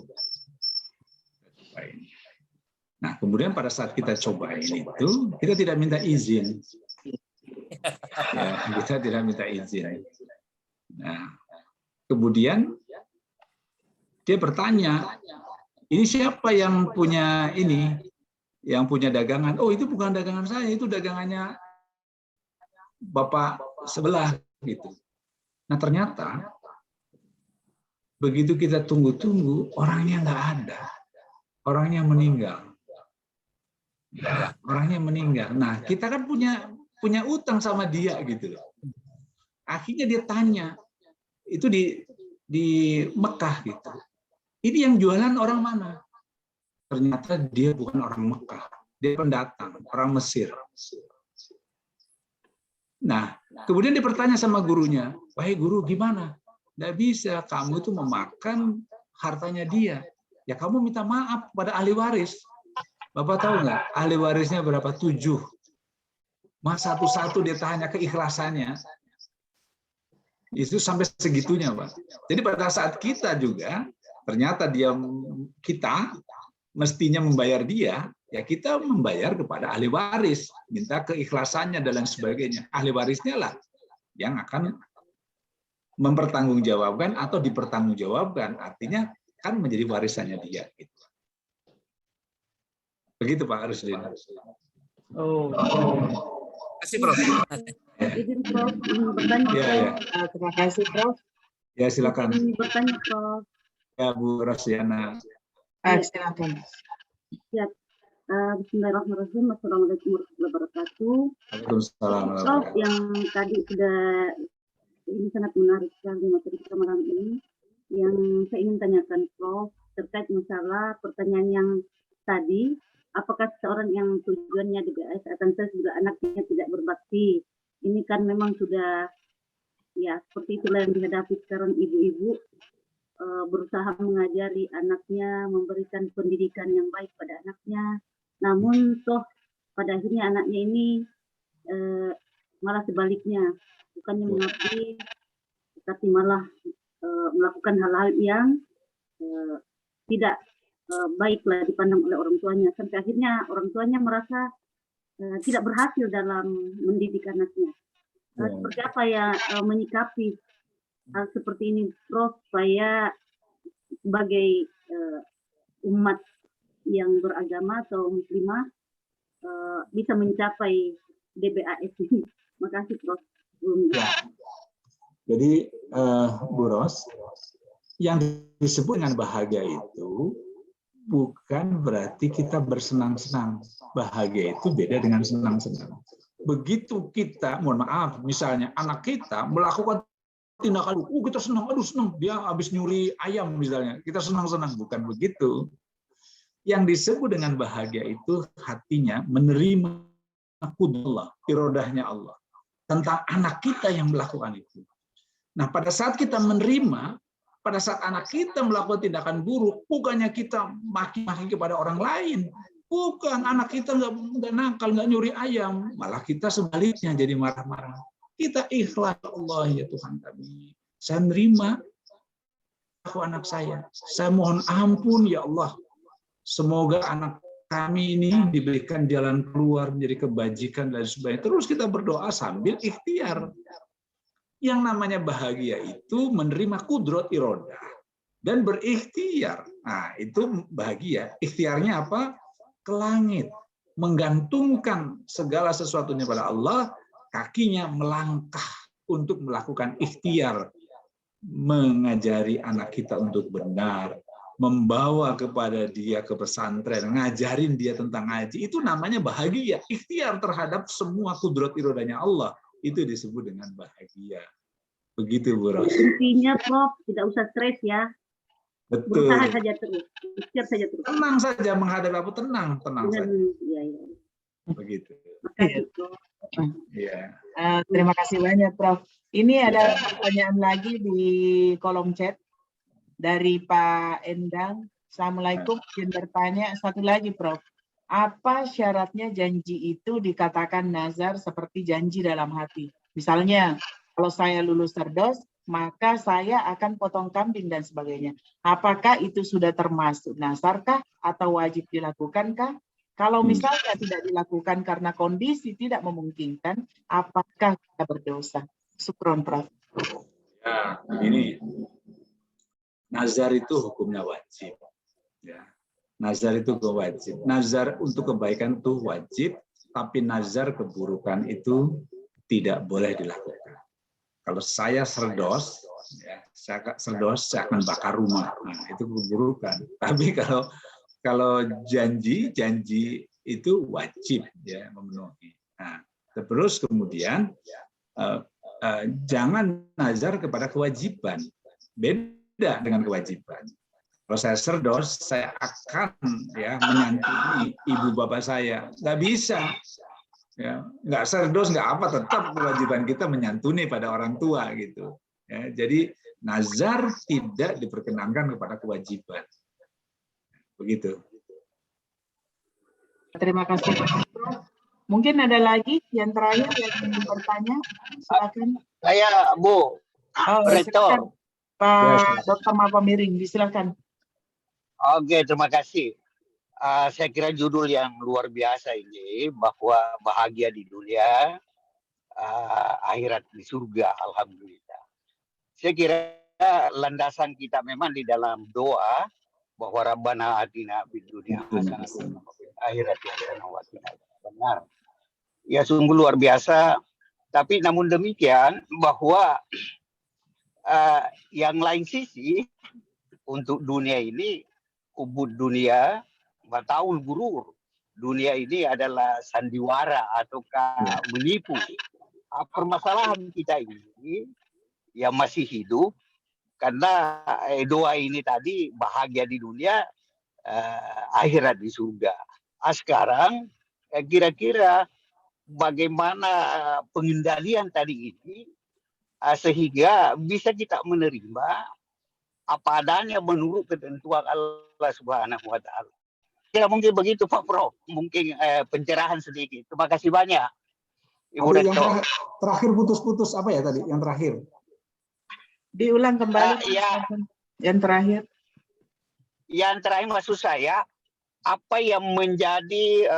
Nah, kemudian pada saat kita cobain itu, kita tidak minta izin. Ya, kita tidak minta izin. Nah, kemudian dia bertanya, ini siapa yang punya ini, yang punya dagangan? Oh, itu bukan dagangan saya, itu dagangannya bapak sebelah gitu. Nah, ternyata begitu kita tunggu-tunggu, orangnya nggak ada. Orangnya meninggal. Orangnya meninggal. Nah, kita kan punya utang sama dia gitu loh. Akhirnya dia tanya, itu di Mekah gitu. Ini yang jualan orang mana? Ternyata dia bukan orang Mekah, dia pendatang, orang Mesir. Nah, kemudian dia bertanya sama gurunya, "Wahai guru, gimana? Nggak bisa, kamu itu memakan hartanya dia. Ya kamu minta maaf pada ahli waris." Bapak tahu nggak ahli warisnya berapa? 7. Mas satu-satu dia tanya keikhlasannya. Itu sampai segitunya, Pak. Jadi pada saat kita juga, ternyata kita mestinya membayar dia, ya kita membayar kepada ahli waris, minta keikhlasannya dan lain sebagainya. Ahli warisnya lah yang akan mempertanggungjawabkan atau dipertanggungjawabkan, artinya kan menjadi warisannya dia. Gitu. Begitu Pak Rusdin. Oh. Terima kasih, Prof. Izin Prof, ingin bertanya. Ya. Terima kasih, Prof. Ya, silakan. Ingin bertanya, Prof. Ya, Bu Rosiana. Silakan. Ya. Bismillahirrahmanirrahim. Assalamualaikum warahmatullahi wabarakatuh. Waalaikumsalam. Prof, yang tadi sudah, ini sangat menarik sekali materi kita malam ini. Yang saya ingin tanyakan, Prof, terkait masalah pertanyaan yang tadi, apakah seorang yang tujuannya DBAS akan tes juga anaknya tidak berbakti? Ini kan memang sudah, ya seperti itulah yang dihadapi sekarang ibu-ibu, berusaha mengajari anaknya, memberikan pendidikan yang baik pada anaknya. Namun toh pada akhirnya anaknya ini malah sebaliknya, bukannya mengabdi, tapi malah melakukan hal-hal yang tidak baiklah dipandang oleh orang tuanya, sampai akhirnya orang tuanya merasa tidak berhasil dalam mendidik anaknya. Seperti apa ya menyikapi hal seperti ini, Prof, supaya sebagai umat yang beragama atau muslimah bisa mencapai DBAS ini. Makasih, Prof. Ya. Jadi Bu Ros, yang disebut dengan bahagia itu bukan berarti kita bersenang-senang. Bahagia itu beda dengan senang-senang. Begitu kita, mohon maaf, misalnya anak kita melakukan tindakan, kita senang, aduh senang, dia habis nyuri ayam misalnya, kita senang-senang, bukan begitu. Yang disebut dengan bahagia itu hatinya menerima qudratullah, irodahnya Allah tentang anak kita yang melakukan itu. Nah, pada saat kita menerima, pada saat anak kita melakukan tindakan buruk, bukannya kita maki-maki kepada orang lain. Bukan, anak kita nggak nakal, nggak nyuri ayam. Malah kita sebaliknya jadi marah-marah. Kita ikhlas, Allah ya Tuhan kami. Saya menerima aku anak saya. Saya mohon ampun ya Allah. Semoga anak kami ini diberikan jalan keluar menjadi kebajikan dan sebagainya. Terus kita berdoa sambil ikhtiar. Yang namanya bahagia itu menerima kudrat irodah dan berikhtiar. Nah, itu bahagia. Ikhtiarnya apa? Ke langit. Menggantungkan segala sesuatunya pada Allah, kakinya melangkah untuk melakukan ikhtiar. Mengajari anak kita untuk benar, membawa kepada dia ke pesantren, ngajarin dia tentang ngaji, itu namanya bahagia. Ikhtiar terhadap semua kudrat irodanya Allah, itu disebut dengan bahagia. Begitu, Bu Ros. Intinya, Prof, tidak usah stres ya. Betul. Berusaha saja terus, ikhtiar saja terus. Tenang saja menghadapi apa, tenang saja. Iya, iya. Begitu. Ya. Terima kasih banyak, Prof. Ini ada pertanyaan lagi di kolom chat dari Pak Endang. Assalamualaikum. Izin bertanya satu lagi, Prof. Apa syaratnya janji itu dikatakan nazar seperti janji dalam hati? Misalnya, kalau saya lulus cerdas, maka saya akan potong kambing dan sebagainya. Apakah itu sudah termasuk nazarkah atau wajib dilakukankah? Kalau misalnya tidak dilakukan karena kondisi tidak memungkinkan, apakah kita berdosa? Syukron, Prof. Ya, ini nazar itu hukumnya wajib. Ya. Nazar itu wajib. Nazar untuk kebaikan itu wajib, tapi nazar keburukan itu tidak boleh dilakukan. Kalau saya serdos, ya, saya akan bakar rumah. Nah, itu keburukan. Tapi kalau janji itu wajib ya memenuhi. Nah, terus kemudian jangan nazar kepada kewajiban. Beda dengan kewajiban. Kalau saya serdos, saya akan ya menyantuni ibu bapak saya. Nggak bisa. Ya, nggak serdos, nggak apa, tetap kewajiban kita menyantuni pada orang tua gitu. Ya, jadi nazar tidak diperkenankan kepada kewajiban. Begitu. Terima kasih, Prof. Mungkin ada lagi yang terakhir yang ingin bertanya, silakan. Saya Bu, Rektor. Pak Dr. Mapa Miring, silakan. Oke, terima kasih. Saya kira judul yang luar biasa ini, bahwa bahagia di dunia, akhirat di surga, alhamdulillah. Saya kira landasan kita memang di dalam doa, bahwa Rabbana atina fid dunya hasanah wa fil akhirati hasanah wa qina adzabannar. Ya sungguh luar biasa, tapi namun demikian bahwa yang lain sisi untuk dunia ini, ubud dunia bataul gurur. Dunia ini adalah sandiwara ataukah menipu. Permasalahan kita ini yang masih hidup, karena doa ini tadi bahagia di dunia, akhirat di surga. Sekarang kira-kira bagaimana pengendalian tadi ini sehingga bisa kita menerima apa adanya menurut ketentuan Allah Subhanahu wa taala. Ya mungkin begitu Pak Prof. Mungkin pencerahan sedikit. Terima kasih banyak. Ibu Rektor. Terakhir putus-putus apa ya tadi yang terakhir? Diulang kembali. Yang terakhir. Yang terakhir maksud saya, apa yang menjadi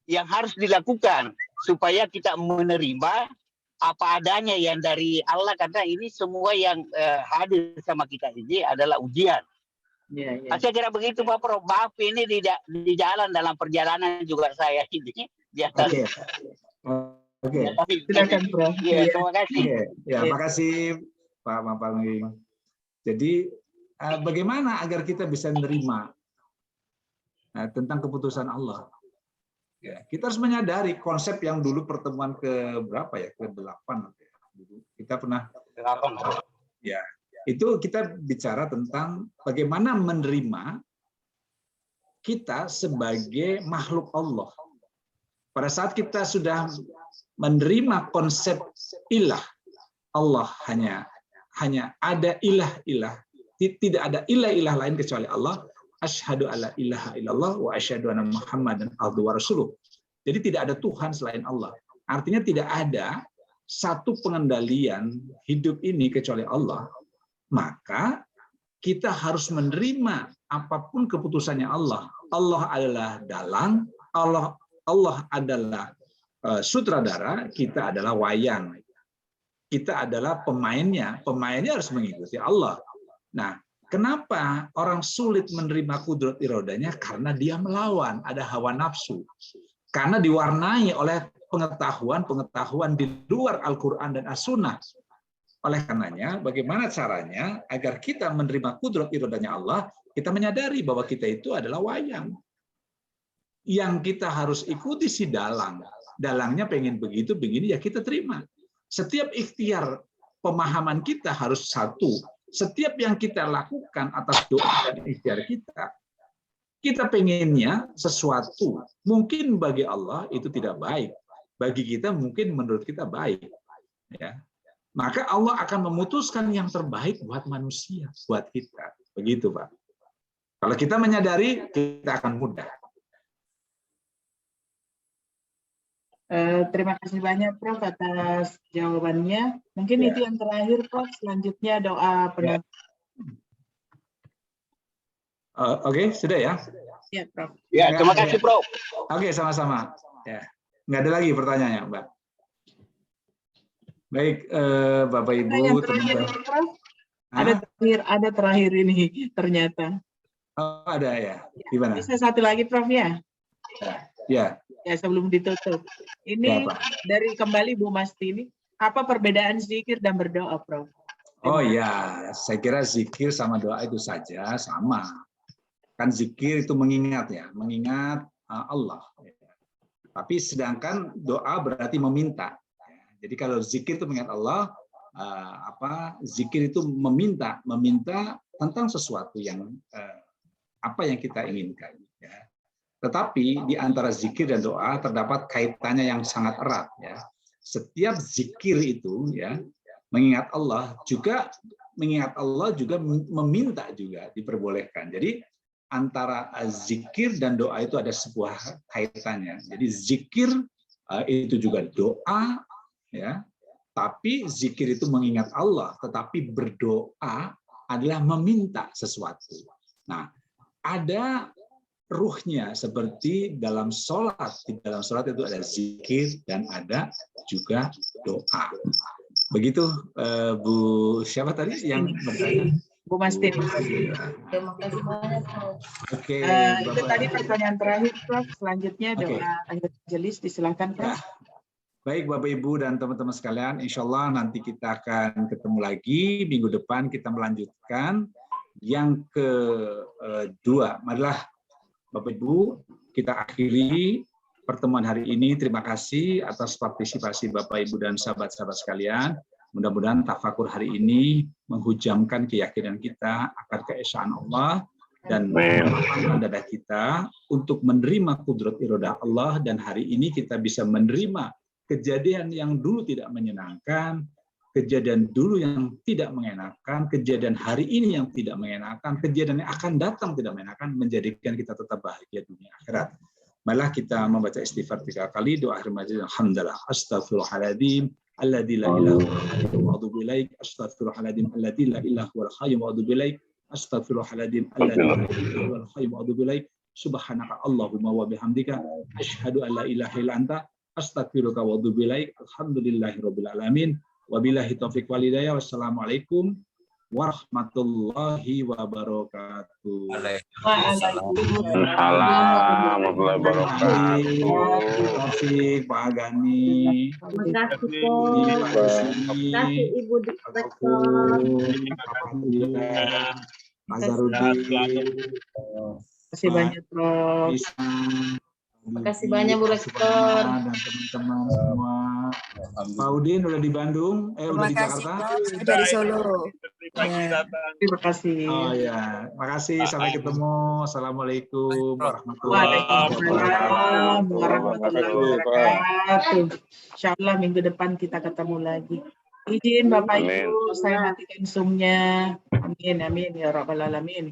yang harus dilakukan supaya kita menerima apa adanya yang dari Allah, karena ini semua yang hadir sama kita ini adalah ujian. Saya kira begitu Pak Prof. Maaf ini di jalan, dalam perjalanan juga saya ini. Oke. Silakan, Prof. Ya, terima kasih. Ya, makasih Pak Mapaleng. Jadi bagaimana agar kita bisa menerima tentang keputusan Allah? Ya, kita harus menyadari konsep yang dulu pertemuan ke berapa ya? Ke-8 kita pernah 8. Ya, itu kita bicara tentang bagaimana menerima kita sebagai makhluk Allah. Pada saat kita sudah menerima konsep ilah, Allah hanya ada ilah-ilah, tidak ada ilah-ilah lain kecuali Allah. Asyhadu alla ilaha illallah wa asyhadu anna Muhammadan abduhu wa rasuluh. Jadi tidak ada Tuhan selain Allah. Artinya tidak ada satu pengendalian hidup ini kecuali Allah. Maka kita harus menerima apapun keputusannya Allah. Allah adalah dalang, Allah adalah sutradara, kita adalah wayang. kita adalah pemainnya. Pemainnya harus mengikuti Allah. Nah, kenapa orang sulit menerima kudrat irodanya? Karena dia melawan, ada hawa nafsu. Karena diwarnai oleh pengetahuan di luar Al-Quran dan As-Sunnah. Oleh karenanya, bagaimana caranya agar kita menerima kudrat irodanya Allah, kita menyadari bahwa kita itu adalah wayang. Yang kita harus ikuti si dalang. Dalangnya pengen begitu, begini, ya kita terima. Setiap ikhtiar pemahaman kita harus satu. Setiap yang kita lakukan atas doa dan ikhtiar kita pengennya sesuatu. Mungkin bagi Allah itu tidak baik. Bagi kita mungkin menurut kita baik. Ya. Maka Allah akan memutuskan yang terbaik buat manusia, buat kita. Begitu, Pak. Kalau kita menyadari, kita akan mudah. Terima kasih banyak Prof atas jawabannya. Mungkin itu yang terakhir Prof. Selanjutnya doa penutup. Oke, sudah ya? Ya, Prof. Ya, terima kasih Prof. Oke, sama-sama. Ya, nggak ada lagi pertanyaannya, Mbak. Baik, Bapak Ibu, teman-teman. Ada terakhir ini ternyata. Oh, ada ya. Gimana? Bisa satu lagi Prof ya? Ya. Ya, sebelum ditutup. Ini Ya, dari kembali Bu Mastini, apa perbedaan zikir dan berdoa, Prof? Oh ya, saya kira zikir sama doa itu saja sama. Kan zikir itu mengingat ya, mengingat Allah. Tapi sedangkan doa berarti meminta. Jadi kalau zikir itu mengingat Allah, zikir itu meminta tentang sesuatu yang apa yang kita inginkan. Ya. Tetapi di antara zikir dan doa terdapat kaitannya yang sangat erat. Ya. Setiap zikir itu ya mengingat Allah juga meminta juga diperbolehkan. Jadi antara zikir dan doa itu ada sebuah kaitannya. Jadi zikir itu juga doa, ya. Tapi zikir itu mengingat Allah, tetapi berdoa adalah meminta sesuatu. Nah, ada ruhnya seperti dalam sholat. Di dalam sholat itu ada zikir dan ada juga doa. Begitu Bu siapa tadi yang bertanya? Bu Mastin. Terima kasih banyak. Oke. Itu tadi pertanyaan terakhir Prof. Selanjutnya doa akhir majelis, disilakan Prof. Ya. Baik Bapak Ibu dan teman-teman sekalian, insya Allah nanti kita akan ketemu lagi minggu depan kita melanjutkan yang kedua. Marilah Bapak Ibu, kita akhiri pertemuan hari ini. Terima kasih atas partisipasi Bapak Ibu dan sahabat-sahabat sekalian. Mudah-mudahan tafakur hari ini menghujamkan keyakinan kita akan keesaan Allah dan melapangkan dada kita untuk menerima kudrat iradah Allah, dan hari ini kita bisa menerima kejadian yang dulu tidak menyenangkan, kejadian dulu yang tidak mengenakan, kejadian hari ini yang tidak mengenakan, kejadian yang akan datang tidak mengenakan, menjadikan kita tetap bahagia dunia akhirat. Malah kita membaca istighfar 3 kali, doa akhir majelis, alhamdulillah, astaghfirullahaladzim, alladzi la ilaha illa huwa wa atubu ilaik, astaghfirullahaladzim, alladzi la ilaha wal hayyum wa atubu ilaik, astaghfirullahaladzim, alladzi la ilaha wal hayyum wa atubu ilaik, subhanaka Allahumma wa bihamdika, asyhadu an la ilaha illa anta, astaghfiruka wa atubu ilaik, alhamdulillahirabbil alamin. Wabillahi taufiq wal hidayah. Wassalamualaikum warahmatullahi wabarakatuh. Waalaikumsalam warahmatullahi wabarakatuh. Taufik, Pak Gani. Terima kasih Ibu Direktur. Mas Zarudin. Terima kasih banyak Prof. Terima kasih banyak Bu Rektor. Dan teman-teman semua. Pak Udin udah di Bandung, udah di Jakarta. Dari Solo. Terima kasih. Oh ya, makasih. Sampai ketemu. Assalamualaikum warahmatullahi wabarakatuh. Insyaallah minggu depan kita ketemu lagi. Izin Bapak Ibu, saya matikan Zoom-nya. Amin, amin ya rabbal alamin.